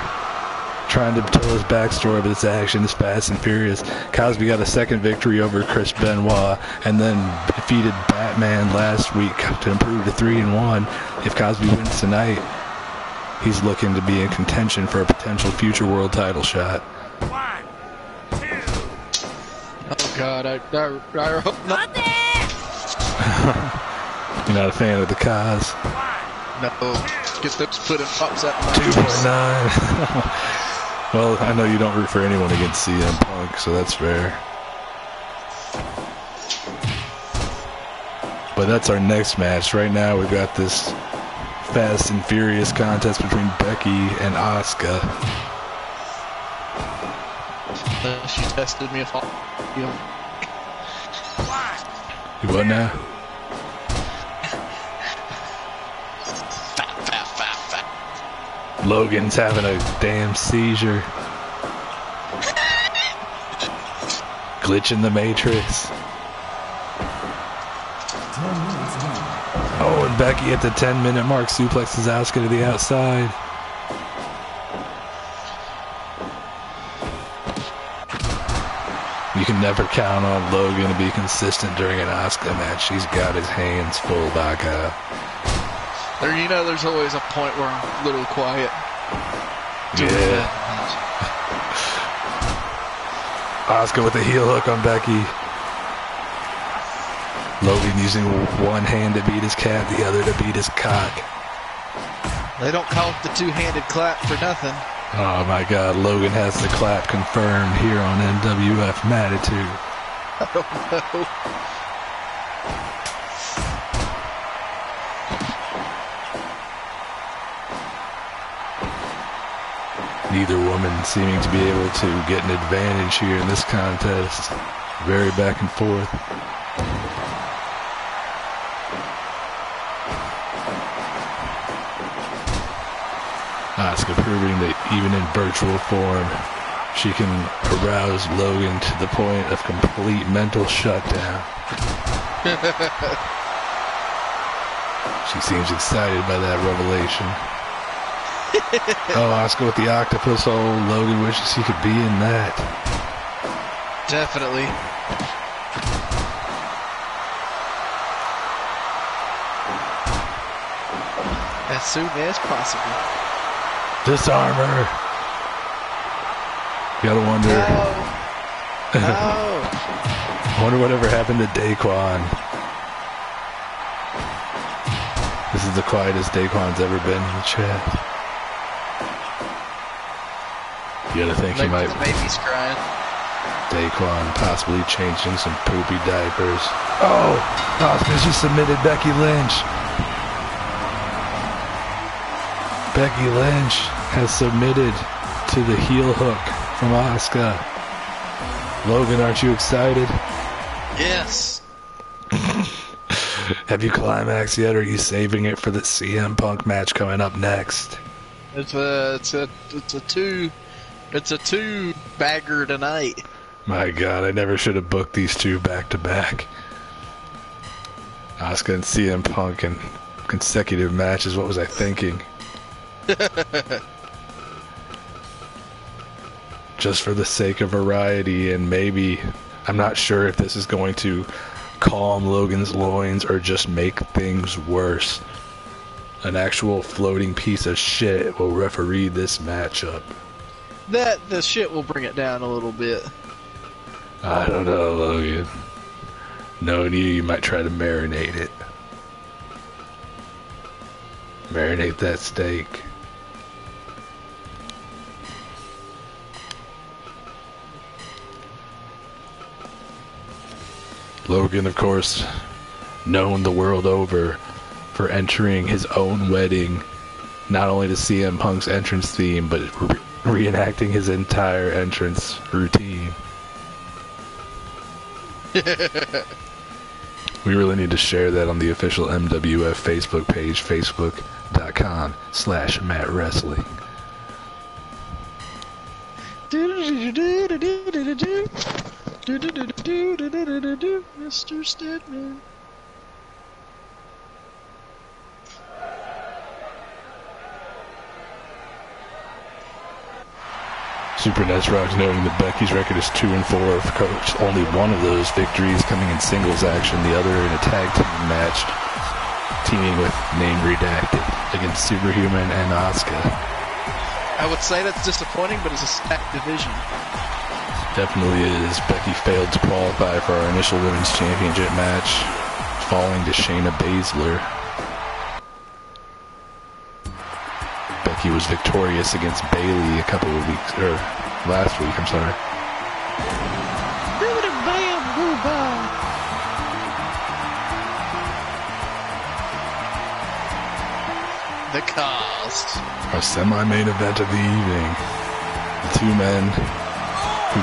[SPEAKER 1] Trying to tell his backstory, but its action is fast and furious. Cosby got a second victory over Chris Benoit, and then defeated Batman last week to improve to 3-1. If Cosby wins tonight, he's looking to be in contention for a potential future world title shot.
[SPEAKER 3] 1, 2.
[SPEAKER 2] Oh God, I hope not.
[SPEAKER 1] You're not a fan of the Cos?
[SPEAKER 2] No, get those pudding pops out.
[SPEAKER 1] 2.9. Well, I know you don't root for anyone against CM Punk, so that's fair. But that's our next match. Right now, we've got this fast and furious contest between Becky and Asuka.
[SPEAKER 2] She tested me if I'll.
[SPEAKER 1] You what now?
[SPEAKER 2] Fat.
[SPEAKER 1] Logan's having a damn seizure. Glitch in the Matrix. Oh, and Becky at the 10-minute mark suplexes Asuka to the outside. You can never count on Logan to be consistent during an Asuka match. He's got his hands full back out.
[SPEAKER 2] There's always a point where I'm a little quiet.
[SPEAKER 1] Yeah. Asuka with a heel hook on Becky. Logan using one hand to beat his cat, the other to beat his cock.
[SPEAKER 2] They don't call it the two-handed clap for nothing.
[SPEAKER 1] Oh my god, Logan has the clap confirmed here on MWF Mattitude.
[SPEAKER 2] I don't know.
[SPEAKER 1] Neither woman seeming to be able to get an advantage here in this contest. Very back and forth. Asuka proving that even in virtual form, she can arouse Logan to the point of complete mental shutdown. She seems excited by that revelation. Oh, Asuka with the octopus hold. Logan wishes he could be in that.
[SPEAKER 2] Definitely. As soon as possible.
[SPEAKER 1] Disarm her. You gotta wonder.
[SPEAKER 2] No.
[SPEAKER 1] I wonder whatever happened to Daquan. This is the quietest Daquan's ever been in the chat. You gotta think he might.
[SPEAKER 2] The baby's crying.
[SPEAKER 1] Daquan possibly changing some poopy diapers. Oh, Asuka just submitted Becky Lynch. Becky Lynch has submitted to the heel hook from Asuka. Logan, aren't you excited?
[SPEAKER 2] Yes.
[SPEAKER 1] Have you climaxed yet, or are you saving it for the CM Punk match coming up next?
[SPEAKER 2] It's a two bagger tonight.
[SPEAKER 1] My God, I never should have booked these two back to back. Asuka and CM Punk in consecutive matches. What was I thinking? Just for the sake of variety, and maybe, I'm not sure if this is going to calm Logan's loins or just make things worse. An actual floating piece of shit will referee this matchup.
[SPEAKER 2] The shit will bring it down a little bit.
[SPEAKER 1] I don't know, Logan. Knowing you might try to marinate it. Marinate that steak. Logan, of course, known the world over for entering his own wedding, not only to CM Punk's entrance theme, but reenacting his entire entrance routine. We really need to share that on the official MWF Facebook page, facebook.com/MattWrestling.
[SPEAKER 2] Mr. Stedman.
[SPEAKER 1] Super Nets Rocks noting that Becky's record is 2-4. Of course, only one of those victories coming in singles action, the other in a tag team match, teaming with Name Redacted against Superhuman and Asuka.
[SPEAKER 2] I would say that's disappointing, but it's a stacked division.
[SPEAKER 1] Definitely is. Becky failed to qualify for our initial women's championship match, falling to Shayna Baszler. Becky was victorious against Bayley a couple of weeks, or last week, I'm sorry.
[SPEAKER 2] The cost.
[SPEAKER 1] Our semi-main event of the evening. The two men who...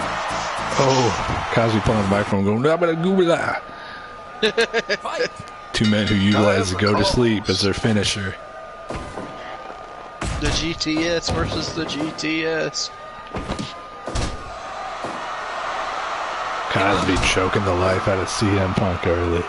[SPEAKER 1] Oh, Cosby pulling the microphone going, "I'm gonna Google that."
[SPEAKER 3] Fight.
[SPEAKER 1] Two men who utilize the go to sleep as their finisher.
[SPEAKER 2] The GTS versus the GTS.
[SPEAKER 1] Cosby choking the life out of CM Punk early.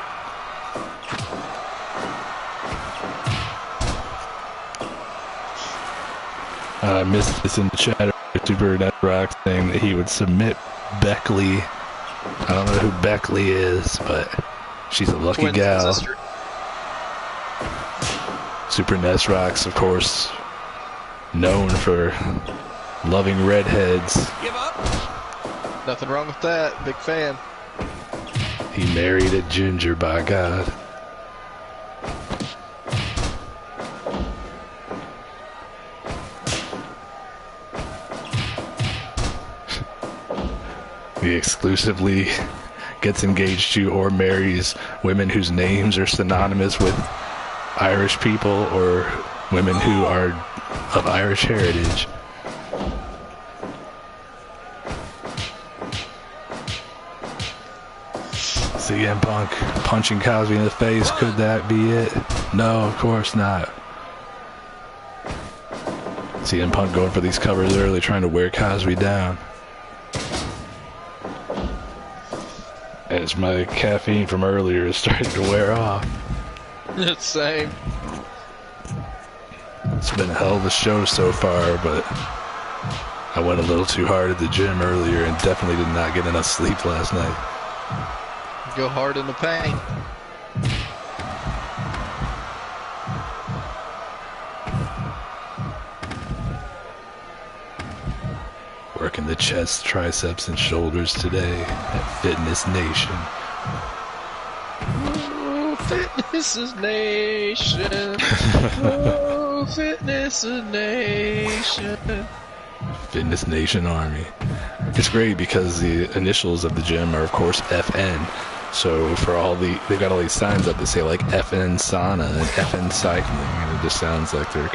[SPEAKER 1] I missed this in the chat. Super Net Rock saying that he would submit Beckley. I don't know who Beckley is, but she's a lucky
[SPEAKER 2] Twin
[SPEAKER 1] gal.
[SPEAKER 2] sister.
[SPEAKER 1] Super Nest Rocks, of course, known for loving redheads.
[SPEAKER 3] Give up.
[SPEAKER 2] Nothing wrong with that. Big fan.
[SPEAKER 1] He married a ginger, by God. He exclusively gets engaged to or marries women whose names are synonymous with Irish people or women who are of Irish heritage. CM Punk punching Cosby in the face. Could that be it? No, of course not. CM Punk going for these covers early, trying to wear Cosby down. As my caffeine from earlier is starting to wear off.
[SPEAKER 2] Same.
[SPEAKER 1] It's been a hell of a show so far, but I went a little too hard at the gym earlier and definitely did not get enough sleep last night.
[SPEAKER 2] Go hard in the paint.
[SPEAKER 1] Working the chest, triceps, and shoulders today at Fitness Nation.
[SPEAKER 2] Oh, Fitness is Nation. Oh, Fitness is Nation.
[SPEAKER 1] Fitness Nation Army. It's great because the initials of the gym are, of course, FN. So for all they've got all these signs up that say like FN Sauna and FN Cycling, and it just sounds like they're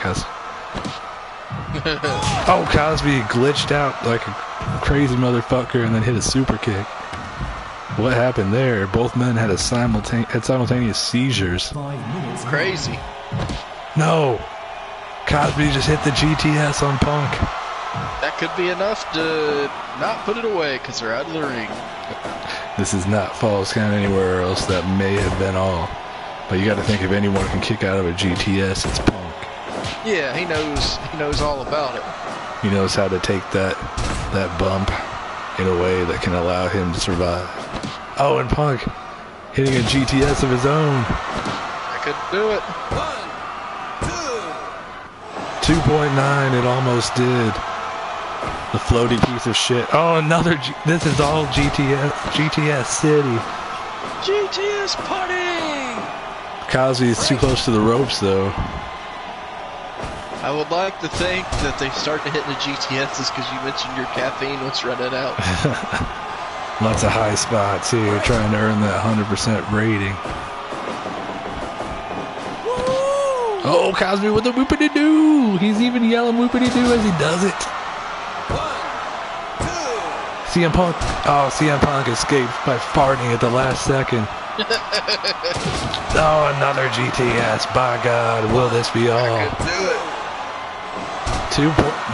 [SPEAKER 1] Oh, Cosby glitched out like a crazy motherfucker and then hit a super kick. What happened there? Both men had simultaneous seizures.
[SPEAKER 2] Crazy.
[SPEAKER 1] No! Cosby just hit the GTS on Punk.
[SPEAKER 2] That could be enough to not put it away because they're out of the ring.
[SPEAKER 1] This is not Falls Count anywhere else. That may have been all. But you got to think if anyone can kick out of a GTS, it's Punk.
[SPEAKER 2] Yeah, he knows all about it.
[SPEAKER 1] He knows how to take that bump in a way that can allow him to survive. Oh, and Punk hitting a GTS of his own.
[SPEAKER 2] I could do it.
[SPEAKER 1] 2.9, it almost did. The floaty piece of shit. Oh, another this is all GTS City.
[SPEAKER 2] GTS party!
[SPEAKER 1] Cosby is too close to the ropes, though.
[SPEAKER 2] I would like to think that they started hitting the GTSs because you mentioned your caffeine was running out.
[SPEAKER 1] Lots of high spots here, trying to earn that 100% rating. Oh, Cosby with the whoopity-doo. He's even yelling whoopity-doo as he does it. CM Punk. Oh, CM Punk escaped by farting at the last second. Oh, another GTS. By God, will this be all?
[SPEAKER 2] I could do it.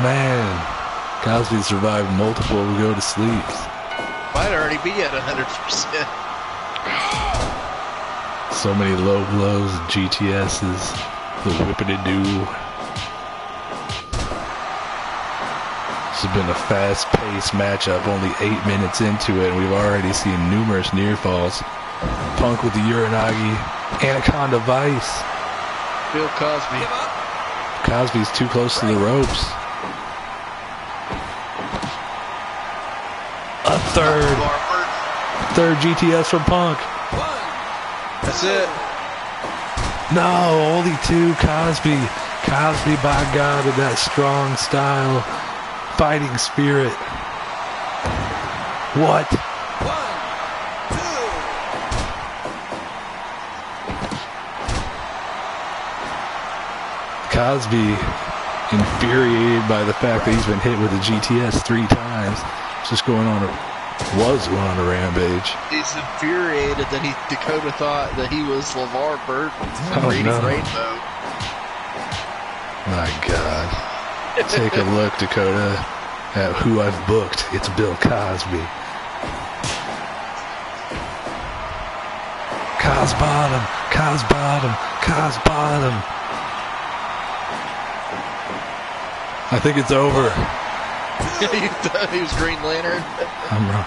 [SPEAKER 1] Man, Cosby survived multiple go to sleeps.
[SPEAKER 2] Might already be at 100%.
[SPEAKER 1] So many low blows, GTSs, the whippity-doo. This has been a fast-paced matchup, only 8 minutes into it, and we've already seen numerous near falls. Punk with the Uranagi, Anaconda Vice.
[SPEAKER 2] Bill Cosby.
[SPEAKER 1] Cosby's too close to the ropes. A third GTS from Punk.
[SPEAKER 2] That's it.
[SPEAKER 1] No, only two. Cosby, by God, with that strong style, fighting spirit. What? Cosby infuriated by the fact that he's been hit with a GTS 3 times. It's just going on Was going on a rampage.
[SPEAKER 2] He's infuriated that Dakota thought that he was LeVar Burton from
[SPEAKER 1] Oh,
[SPEAKER 2] Reading
[SPEAKER 1] no.
[SPEAKER 2] Rainbow.
[SPEAKER 1] My God. Take a look, Dakota, at who I've booked. It's Bill Cosby. Cos bottom, Cos bottom, Cos bottom. I think it's over.
[SPEAKER 2] You thought he was Green Lantern?
[SPEAKER 1] I'm wrong.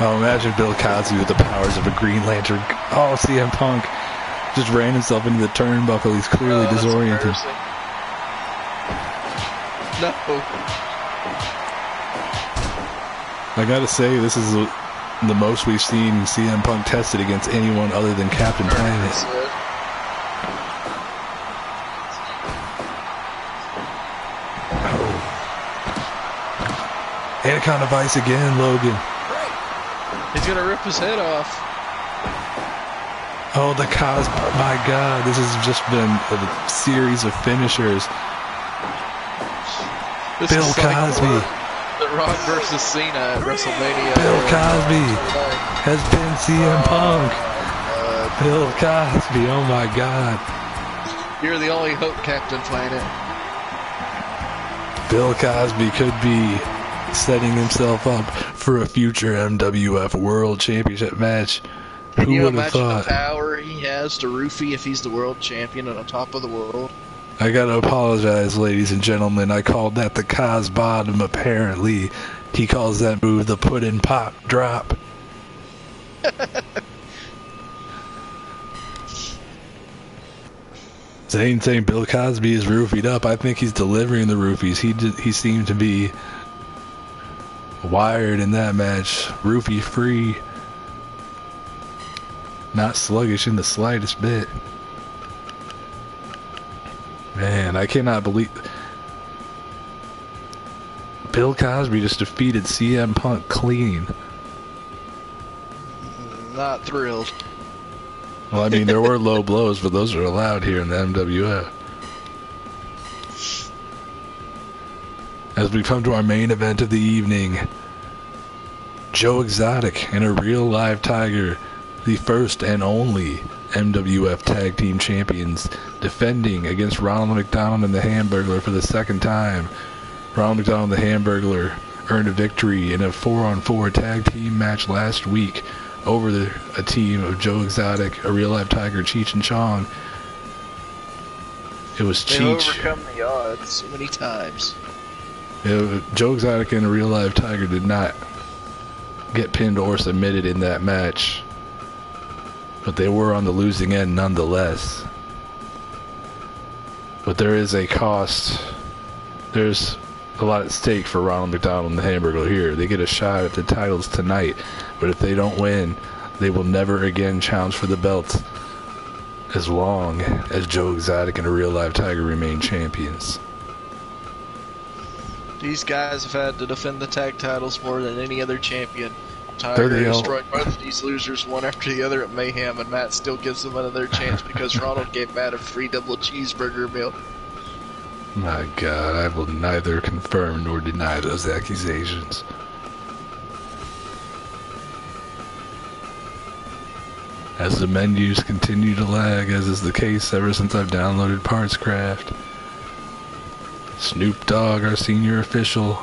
[SPEAKER 1] Oh, imagine Bill Cosby with the powers of a Green Lantern. Oh, CM Punk just ran himself into the turnbuckle. He's clearly
[SPEAKER 2] That's
[SPEAKER 1] disoriented.
[SPEAKER 2] embarrassing. No.
[SPEAKER 1] I gotta say, this is the most we've seen CM Punk tested against anyone other than Captain Planet. Oh. Anaconda Vice again, Logan.
[SPEAKER 2] He's gonna rip his head off.
[SPEAKER 1] Oh, the Cosby. My God, this has just been a series of finishers.
[SPEAKER 2] This
[SPEAKER 1] Bill
[SPEAKER 2] is like
[SPEAKER 1] Cosby.
[SPEAKER 2] The Rock versus Cena at WrestleMania.
[SPEAKER 1] Bill Cosby has been CM Punk. Bill Cosby, oh my God.
[SPEAKER 2] You're the only hope, Captain Planet.
[SPEAKER 1] Bill Cosby could be setting himself up for a future MWF World Championship match.
[SPEAKER 2] Can
[SPEAKER 1] Who
[SPEAKER 2] you
[SPEAKER 1] would have
[SPEAKER 2] imagine
[SPEAKER 1] thought?
[SPEAKER 2] the power he has to roofie if he's the world champion and on top of the world?
[SPEAKER 1] I gotta apologize, ladies and gentlemen. I called that the Cos bottom, apparently. He calls that move the put in pop drop. Zane saying Bill Cosby is roofied up. I think he's delivering the roofies. He seemed to be wired in that match. Roofie free. Not sluggish in the slightest bit. Man, I cannot believe Bill Cosby just defeated CM Punk clean.
[SPEAKER 2] Not thrilled.
[SPEAKER 1] Well, I mean, there were low blows, but those are allowed here in the MWF. As we come to our main event of the evening, Joe Exotic and a real live Tiger, the first and only MWF Tag Team Champions, defending against Ronald McDonald and the Hamburglar for the second time. Ronald McDonald and the Hamburglar earned a victory in a 4-on-4 tag team match last week over a team of Joe Exotic, a real live Tiger, Cheech and Chong. It was
[SPEAKER 2] They
[SPEAKER 1] Cheech.
[SPEAKER 2] overcome the odds so many times.
[SPEAKER 1] Joe Exotic and a real live Tiger did not get pinned or submitted in that match, but they were on the losing end nonetheless. But there is a cost. There's a lot at stake for Ronald McDonald and the Hamburger here. They get a shot at the titles tonight, but if they don't win, they will never again challenge for the belts as long as Joe Exotic and a real live Tiger remain champions.
[SPEAKER 2] These guys have had to defend the tag titles more than any other champion.
[SPEAKER 1] They're
[SPEAKER 2] Tiger
[SPEAKER 1] the
[SPEAKER 2] destroyed both of these losers one after the other at Mayhem, and Matt still gives them another chance because Ronald gave Matt a free double cheeseburger meal.
[SPEAKER 1] My God, I will neither confirm nor deny those accusations. As the menus continue to lag, as is the case ever since I've downloaded PartsCraft, Snoop Dogg, our senior official,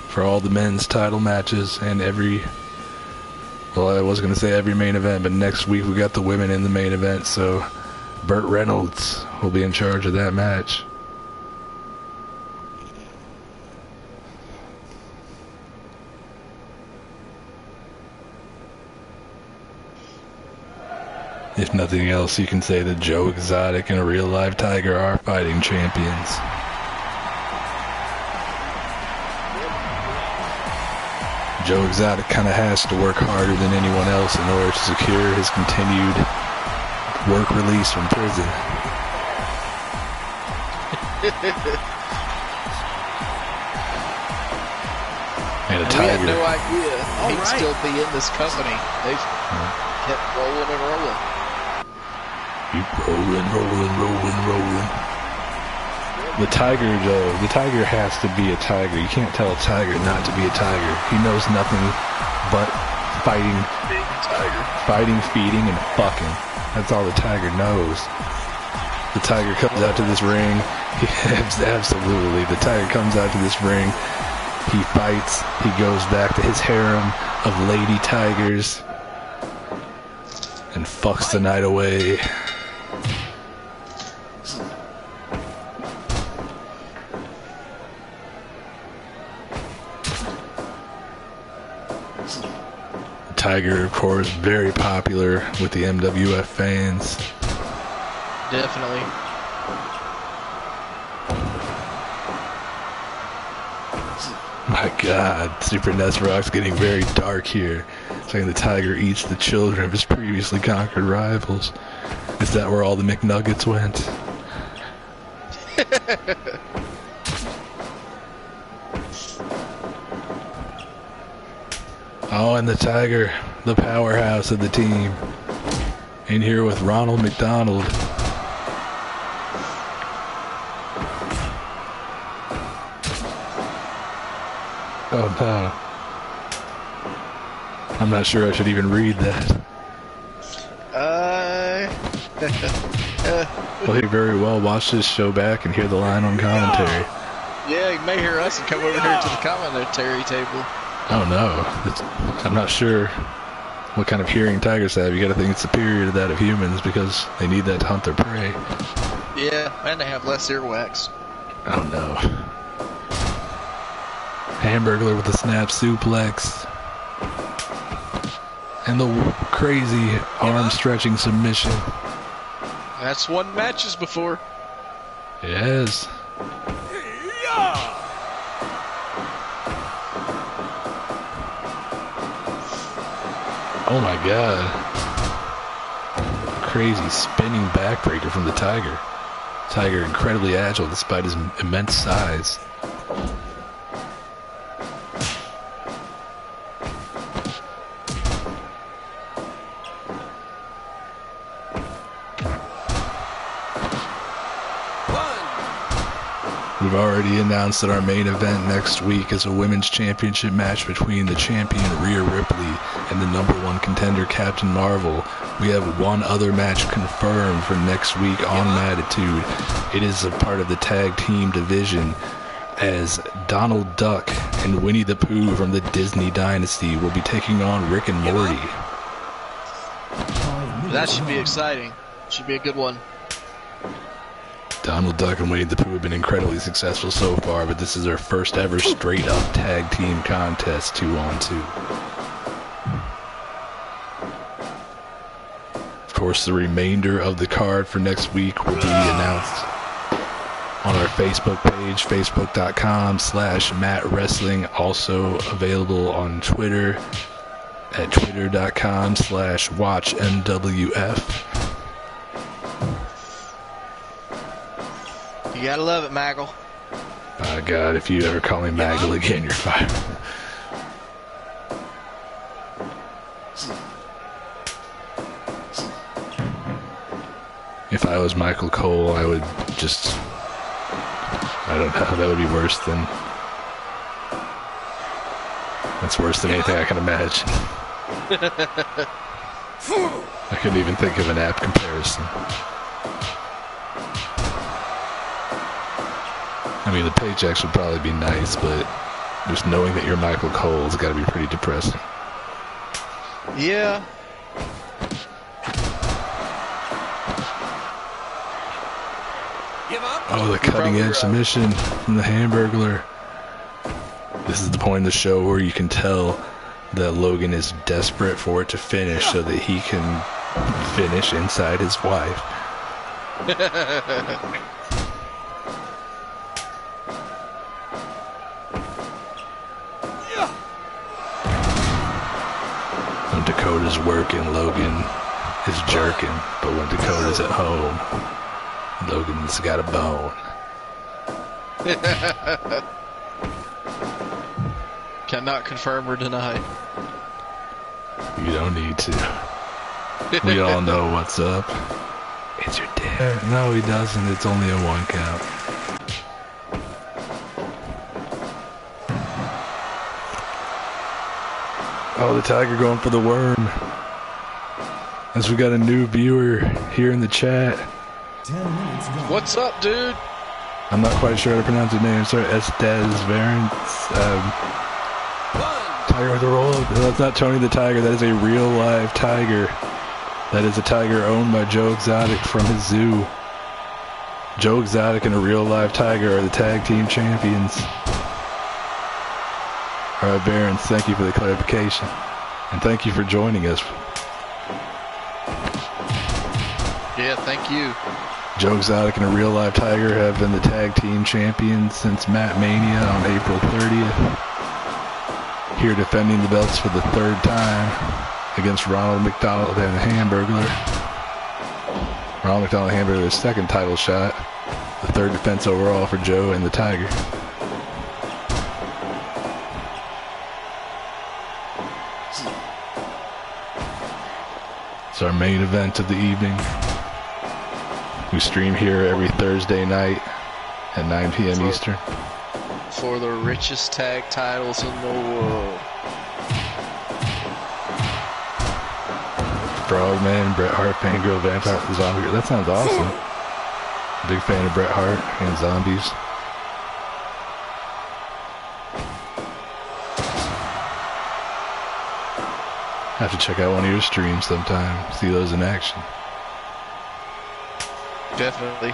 [SPEAKER 1] for all the men's title matches and every... Well, I was going to say every main event, but next week we got the women in the main event, so Burt Reynolds will be in charge of that match. If nothing else, you can say that Joe Exotic and a real live Tiger are fighting champions. Joe Exotic kind of has to work harder than anyone else in order to secure his continued work release from prison. And a
[SPEAKER 2] We
[SPEAKER 1] Tiger.
[SPEAKER 2] had no idea he'd still be in this company. They've kept rolling and rolling.
[SPEAKER 1] Keep rolling. The Tiger, though, the Tiger has to be a Tiger. You can't tell a Tiger not to be a Tiger. He knows nothing but fighting,
[SPEAKER 2] Big tiger.
[SPEAKER 1] feeding, and fucking. That's all the tiger knows. The tiger comes out to this ring. Absolutely. The tiger comes out to this ring. He fights. He goes back to his harem of lady tigers and fucks the night away. Tiger, of course, very popular with the MWF fans.
[SPEAKER 2] Definitely.
[SPEAKER 1] My God, Super NES Rock's getting very dark here. Saying the tiger eats the children of his previously conquered rivals. Is that where all the McNuggets went? Oh, and the tiger, the powerhouse of the team. In here with Ronald McDonald. Oh no. I'm not sure I should even read that. Well, you very well watch this show back and hear the line on commentary.
[SPEAKER 2] Yeah, you may hear us and come over here to the commentary table.
[SPEAKER 1] Oh no. I'm not sure what kind of hearing tigers have. You gotta think it's superior to that of humans because they need that to hunt their prey.
[SPEAKER 2] Yeah, and they have less earwax.
[SPEAKER 1] Oh no. Hamburglar with a snap suplex. And the crazy arm-stretching submission.
[SPEAKER 2] That's won matches before.
[SPEAKER 1] Yes. Oh my God. Crazy spinning backbreaker from the tiger. Tiger incredibly agile despite his immense size. We've already announced that our main event next week is a women's championship match between the champion Rhea Ripley and the #1 contender Captain Marvel. We have one other match confirmed for next week on Mattitude. It is a part of the tag team division as Donald Duck and Winnie the Pooh from the Disney Dynasty will be taking on Rick and Morty.
[SPEAKER 2] That should be exciting. Should be a good one.
[SPEAKER 1] Donald Duck and Winnie the Pooh have been incredibly successful so far, but this is our first ever straight-up tag team contest, 2-on-2. Of course, the remainder of the card for next week will be announced on our Facebook page, facebook.com/MattWrestling. Also available on Twitter at twitter.com/WatchMWF.
[SPEAKER 2] You gotta love it, Maggle.
[SPEAKER 1] Oh God, if you ever call me Maggle again, you're fired. If I was Michael Cole, I would just... I don't know, that would be worse than... That's worse than anything I can imagine. I couldn't even think of an apt comparison. I mean, the paychecks would probably be nice, but just knowing that you're Michael Cole has got to be pretty depressing.
[SPEAKER 2] Yeah.
[SPEAKER 1] Oh, the cutting-edge submission from the Hamburglar. This is the point in the show where you can tell that Logan is desperate for it to finish so that he can finish inside his wife. When Dakota's working, Logan is jerking. But when Dakota's at home, Logan's got a bone.
[SPEAKER 2] Cannot confirm or deny.
[SPEAKER 1] You don't need to. We all know what's up. It's your dick. No, he doesn't. It's only a 1 count. Oh, the Tiger going for the worm. As we got a new viewer here in the chat.
[SPEAKER 4] 10 minutes gone.
[SPEAKER 2] What's up, dude?
[SPEAKER 1] I'm not quite sure how to pronounce his name. Sorry, Estes Varens. Tiger with a roll up. No, that's not Tony the Tiger. That is a real live tiger. That is a tiger owned by Joe Exotic from his zoo. Joe Exotic and a real live tiger are the tag team champions. Alright, Barons, thank you for the clarification. And thank you for joining us.
[SPEAKER 2] Yeah, thank you.
[SPEAKER 1] Joe Exotic and a real live tiger have been the tag team champions since Matt Mania on April 30th. Here defending the belts for the third time against Ronald McDonald and the Hamburglar. Ronald McDonald and Hamburglar's second title shot. The third defense overall for Joe and the Tiger. It's our main event of the evening. We stream here every Thursday night at 9 p.m. Eastern.
[SPEAKER 2] For the richest tag titles in the world.
[SPEAKER 1] Frogman, Bret Hart, Fangirl, Vampire, Zombie. That sounds awesome. Big fan of Bret Hart and zombies. Have to check out one of your streams sometime. See those in action.
[SPEAKER 2] Definitely.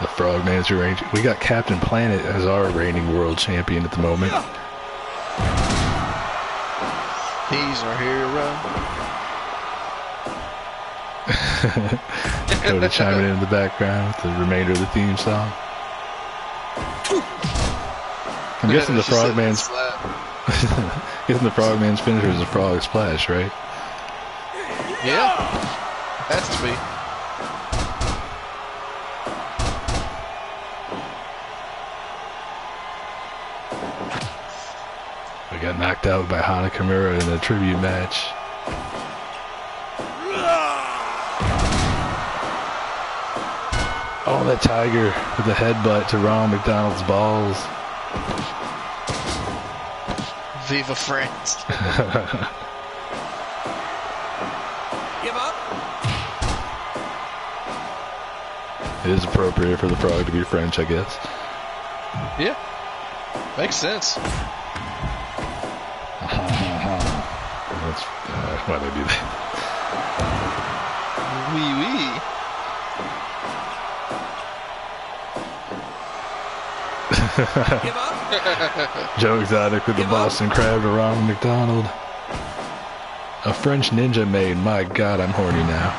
[SPEAKER 1] The Frogman's reigning. We got Captain Planet as our reigning world champion at the moment.
[SPEAKER 2] He's our hero.
[SPEAKER 1] Dakota chiming in the background with the remainder of the theme song. I'm guessing the Frogman's guessing the Frogman's finisher is a frog splash, right?
[SPEAKER 2] Yeah. Has to be.
[SPEAKER 1] We got knocked out by Hana Kimura in a tribute match. Oh, that Tiger with a headbutt to Ronald McDonald's balls.
[SPEAKER 2] Viva France.
[SPEAKER 3] Give up.
[SPEAKER 1] It is appropriate for the frog to be French, I guess.
[SPEAKER 2] Yeah. Makes sense.
[SPEAKER 1] That's why they do that.
[SPEAKER 2] Wee wee.
[SPEAKER 3] Give up.
[SPEAKER 1] Joe Exotic with the Boston Crab to Ronald McDonald. A French ninja maid. My God, I'm horny now.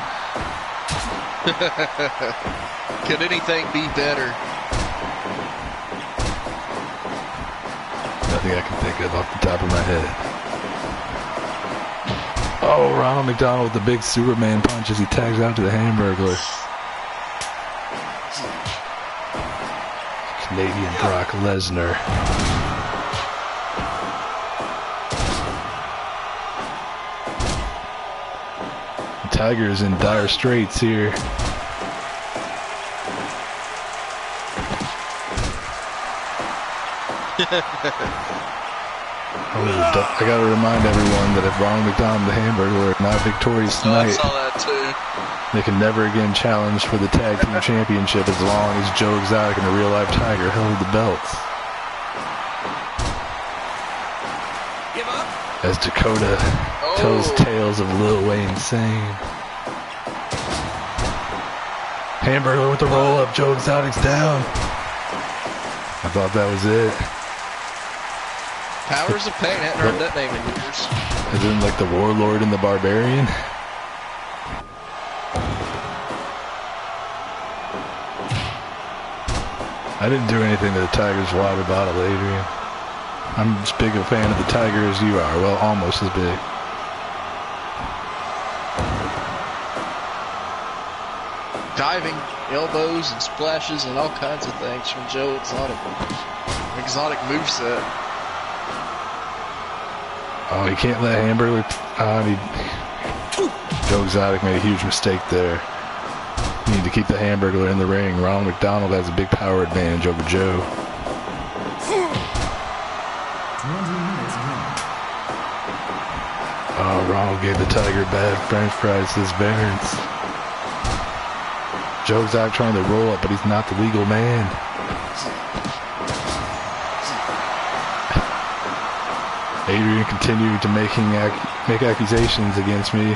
[SPEAKER 2] Could anything be better?
[SPEAKER 1] Nothing I can think of off the top of my head. Oh, Ronald McDonald with the big Superman punch as he tags out to the Hamburglar. Canadian Brock Lesnar. The Tiger is in dire straits here. I gotta remind everyone that if Ronald McDonald and the Hamburglar are not victorious tonight,
[SPEAKER 2] I saw that too.
[SPEAKER 1] they can never again challenge for the tag team championship as long as Joe Exotic and the real life Tiger held the belts.
[SPEAKER 3] Give up.
[SPEAKER 1] As Dakota tells tales of Lil Wayne Sane. Hamburglar with the roll up, Joe Exotic's down. I thought that was it.
[SPEAKER 2] Powers of Pain, hadn't heard that name in years.
[SPEAKER 1] As in like the Warlord and the Barbarian. I didn't do anything to the Tiger's water bottle, Adrian. I'm as big a fan of the Tiger as you are. Well, almost as big.
[SPEAKER 2] Diving, elbows, and splashes, and all kinds of things from Joe Exotic. Exotic moveset.
[SPEAKER 1] Oh, he can't let Hamburglar on. Joe Exotic made a huge mistake there. You need to keep the Hamburglar in the ring. Ronald McDonald has a big power advantage over Joe.
[SPEAKER 4] 20 minutes gone.
[SPEAKER 1] Oh, Ronald gave the Tiger bad French fries as Barons. Joe's out trying to roll up, but he's not the legal man. Adrian continued to make accusations against me.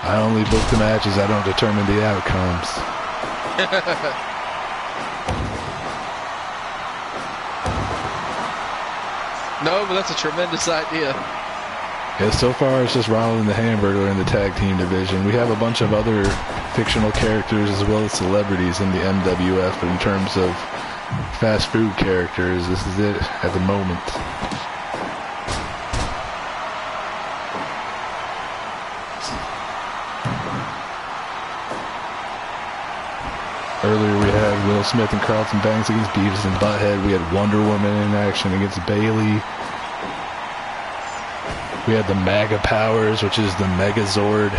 [SPEAKER 1] I only book the matches, I don't determine the outcomes.
[SPEAKER 2] No, but that's a tremendous idea.
[SPEAKER 1] Yeah, so far it's just Ronald and the Hamburglar in the tag team division. We have a bunch of other fictional characters as well as celebrities in the MWF, but in terms of fast food characters, this is it at the moment. Earlier we had Will Smith and Carlton Banks against Beavis and Butthead. We had Wonder Woman in action against Bailey. We had the MAGA Powers, which is the Megazord,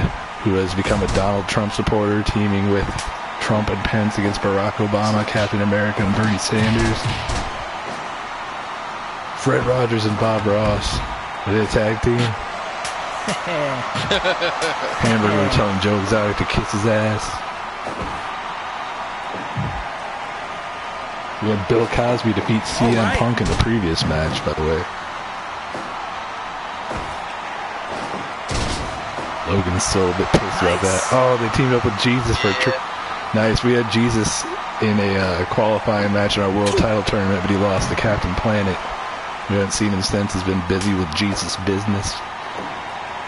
[SPEAKER 1] who has become a Donald Trump supporter, teaming with Trump and Pence against Barack Obama, Captain America, and Bernie Sanders. Fred Rogers and Bob Ross. Are they a tag team? Hamburger telling Joe Exotic to kiss his ass. We had Bill Cosby defeat CM Punk in the previous match, by the way. Logan's still a bit pissed about that. Oh, they teamed up with Jesus for a trip. Nice. We had Jesus in a qualifying match in our world title tournament, but he lost to Captain Planet. We haven't seen him since. He's been busy with Jesus business.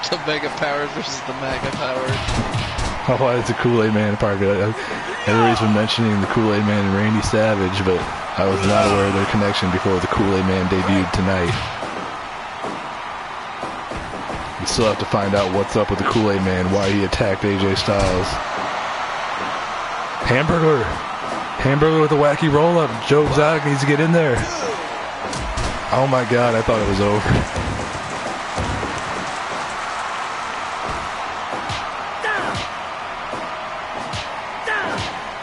[SPEAKER 2] The Mega Powers versus the MAGA Powers.
[SPEAKER 1] Oh, it's a Kool-Aid Man part. Everybody's been mentioning the Kool-Aid Man and Randy Savage, but I was not aware of their connection before the Kool-Aid Man debuted tonight. We still have to find out what's up with the Kool-Aid Man, why he attacked AJ Styles. Hamburglar with a wacky roll-up. Joe Exotic needs to get in there. Oh my God, I thought it was over.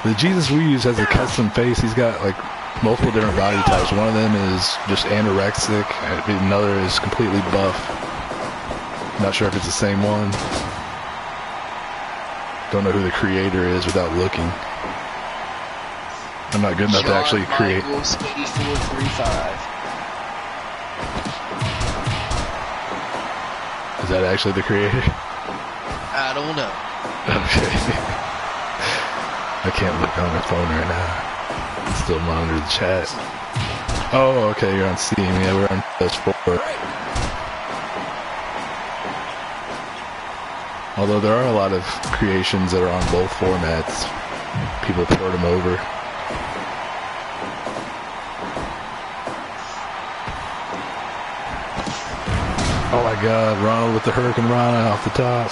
[SPEAKER 1] The Jesus we use has a custom face. He's got like multiple different body types. One of them is just anorexic. Another is completely buff. Not sure if it's the same one. Don't know who the creator is without looking. I'm not good enough to actually create.
[SPEAKER 2] Michaels 8435.
[SPEAKER 1] Is that actually the creator?
[SPEAKER 2] I don't know.
[SPEAKER 1] Okay. I can't look on my phone right now. I'm still monitor the chat. Oh, okay, you're on Steam. Yeah, we're on PS4. Although there are a lot of creations that are on both formats. People port them over. Oh my God, Ronald with the Hurricane Rana off the top.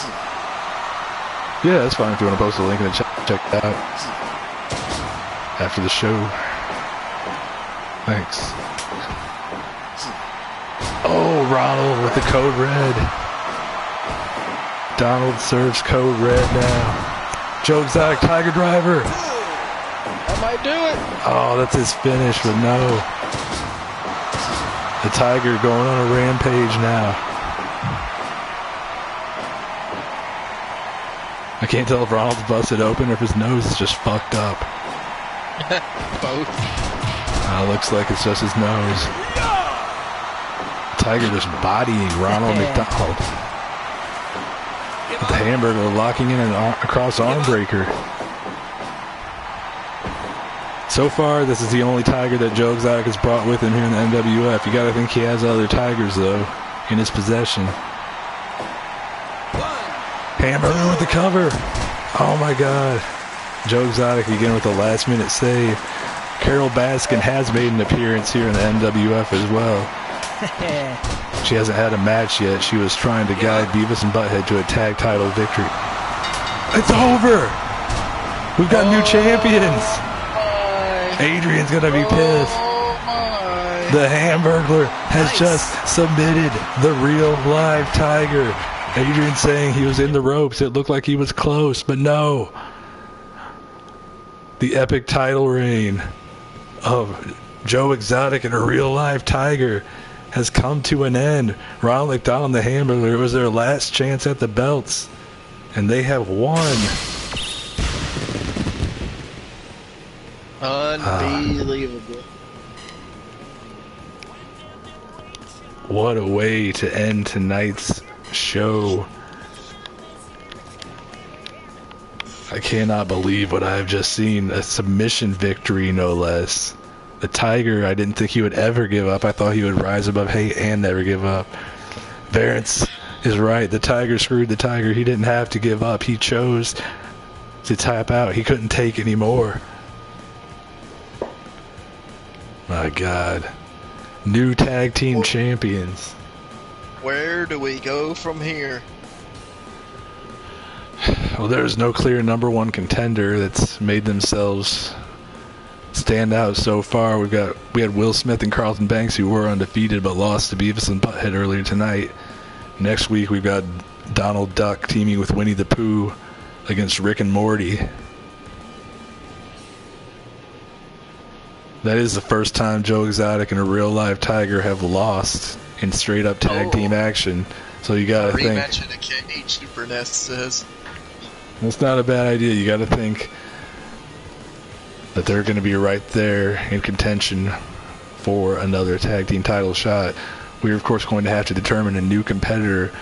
[SPEAKER 1] Yeah, that's fine if you want to post a link in the chat. Check it out after the show. Thanks. Oh, Ronald with the code red. Donald serves code red now. Joe Exotic Tiger Driver.
[SPEAKER 2] I might do it.
[SPEAKER 1] Oh, that's his finish, but no. The Tiger going on a rampage now. I can't tell if Ronald's busted open or if his nose is just fucked up.
[SPEAKER 2] Both.
[SPEAKER 1] Looks like it's just his nose. Tiger just bodying Ronald McDonald. With the Hamburger locking in a cross arm breaker. So far, this is the only Tiger that Joe Exotic has brought with him here in the MWF. You gotta think he has other Tigers, though, in his possession. Hamburger with the cover. Oh my God. Joe Exotic again with the last minute save. Carol Baskin has made an appearance here in the MWF as well. She hasn't had a match yet. She was trying to guide Beavis and Butthead to a tag title victory. It's over. We've got new champions. Adrian's gonna be pissed. The Hamburglar has just submitted the real live Tiger. Adrian saying he was in the ropes. It looked like he was close, but no. The epic title reign of Joe Exotic and a real-life Tiger has come to an end. Ronald McDonald and the Hamburger, it was their last chance at the belts, and they have won.
[SPEAKER 2] Unbelievable.
[SPEAKER 1] What a way to end tonight's show. I cannot believe what I've just seen. A submission victory, no less. The Tiger, I didn't think he would ever give up. I thought he would rise above hate and never give up. Varence is right. The Tiger screwed the Tiger. He didn't have to give up. He chose to tap out. He couldn't take anymore. My God. New tag team champions.
[SPEAKER 2] Where do we go from here?
[SPEAKER 1] Well, there's no clear number one contender that's made themselves stand out so far. We had Will Smith and Carlton Banks, who were undefeated but lost to Beavis and Butthead earlier tonight. Next week we've got Donald Duck teaming with Winnie the Pooh against Rick and Morty. That is the first time Joe Exotic and a real-life Tiger have lost in straight-up tag team action. So you gotta think.
[SPEAKER 2] Rematch in a cage, Super Nest says.
[SPEAKER 1] That's not a bad idea. You gotta think that they're going to be right there in contention for another tag team title shot. We're, of course, going to have to determine a new competitor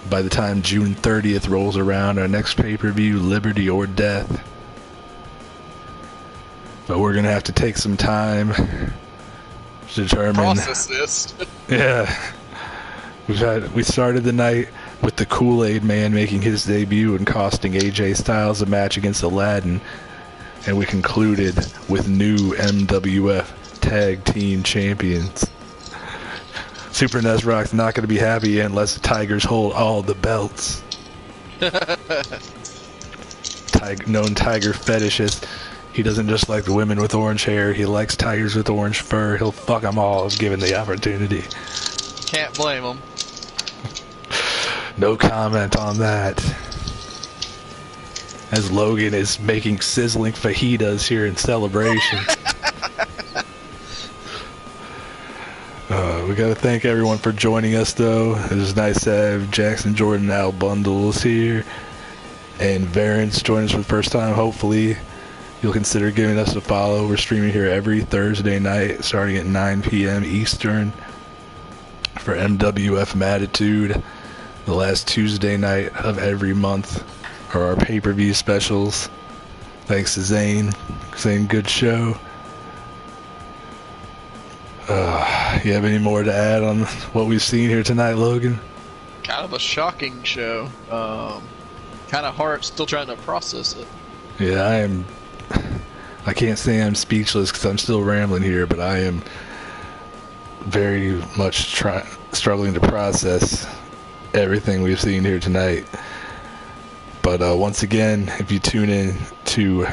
[SPEAKER 1] by the time June 30th rolls around. Our next pay-per-view, Liberty or Death. But we're going to have to take some time to determine.
[SPEAKER 2] Process this.
[SPEAKER 1] Yeah. We started the night with the Kool-Aid Man making his debut and costing AJ Styles a match against Aladdin. And we concluded with new MWF Tag Team Champions. Super Nesrock's not going to be happy unless the Tigers hold all the belts. Known Tiger fetishist. He doesn't just like the women with orange hair. He likes tigers with orange fur. He'll fuck them all if given the opportunity.
[SPEAKER 2] Can't blame him.
[SPEAKER 1] No comment on that. As Logan is making sizzling fajitas here in celebration. We got to thank everyone for joining us, though. It was nice to have Jackson Jordan Al Bundles here. And Varence join us for the first time. Hopefully, you'll consider giving us a follow. We're streaming here every Thursday night, starting at 9 p.m. Eastern for MWF Mattitude. The last Tuesday night of every month are our pay-per-view specials. Thanks to Zane. Zane, good show. You have any more to add on what we've seen here tonight, Logan?
[SPEAKER 2] Kind of a shocking show. Kind of hard, still trying to process it.
[SPEAKER 1] Yeah, I can't say I'm speechless because I'm still rambling here, but I am very much struggling to process everything we've seen here tonight. But once again, if you tune in to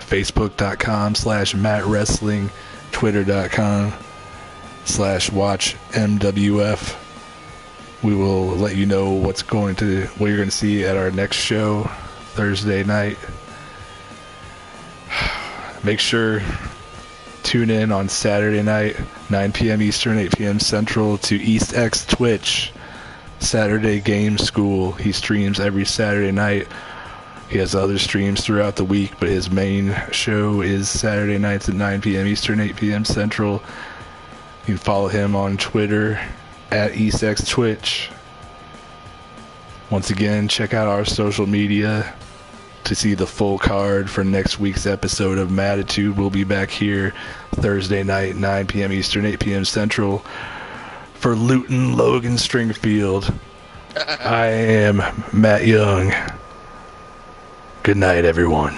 [SPEAKER 1] facebook.com/MattWrestling, twitter.com/WatchMWF, we will let you know what you're going to see at our next show Thursday night. Make sure tune in on Saturday night, 9 p.m. Eastern, 8 p.m. Central, to EastX Twitch. Saturday Game School. He streams every Saturday night. He has other streams throughout the week, but his main show is Saturday nights at 9 p.m. Eastern, 8 p.m. Central. You can follow him on Twitter at EastX Twitch. Once again, check out our social media to see the full card for next week's episode of Mattitude. We'll be back here Thursday night, 9 p.m. Eastern, 8 p.m. Central. For Luton, Logan Stringfield, I am Matt Young. Good night, everyone.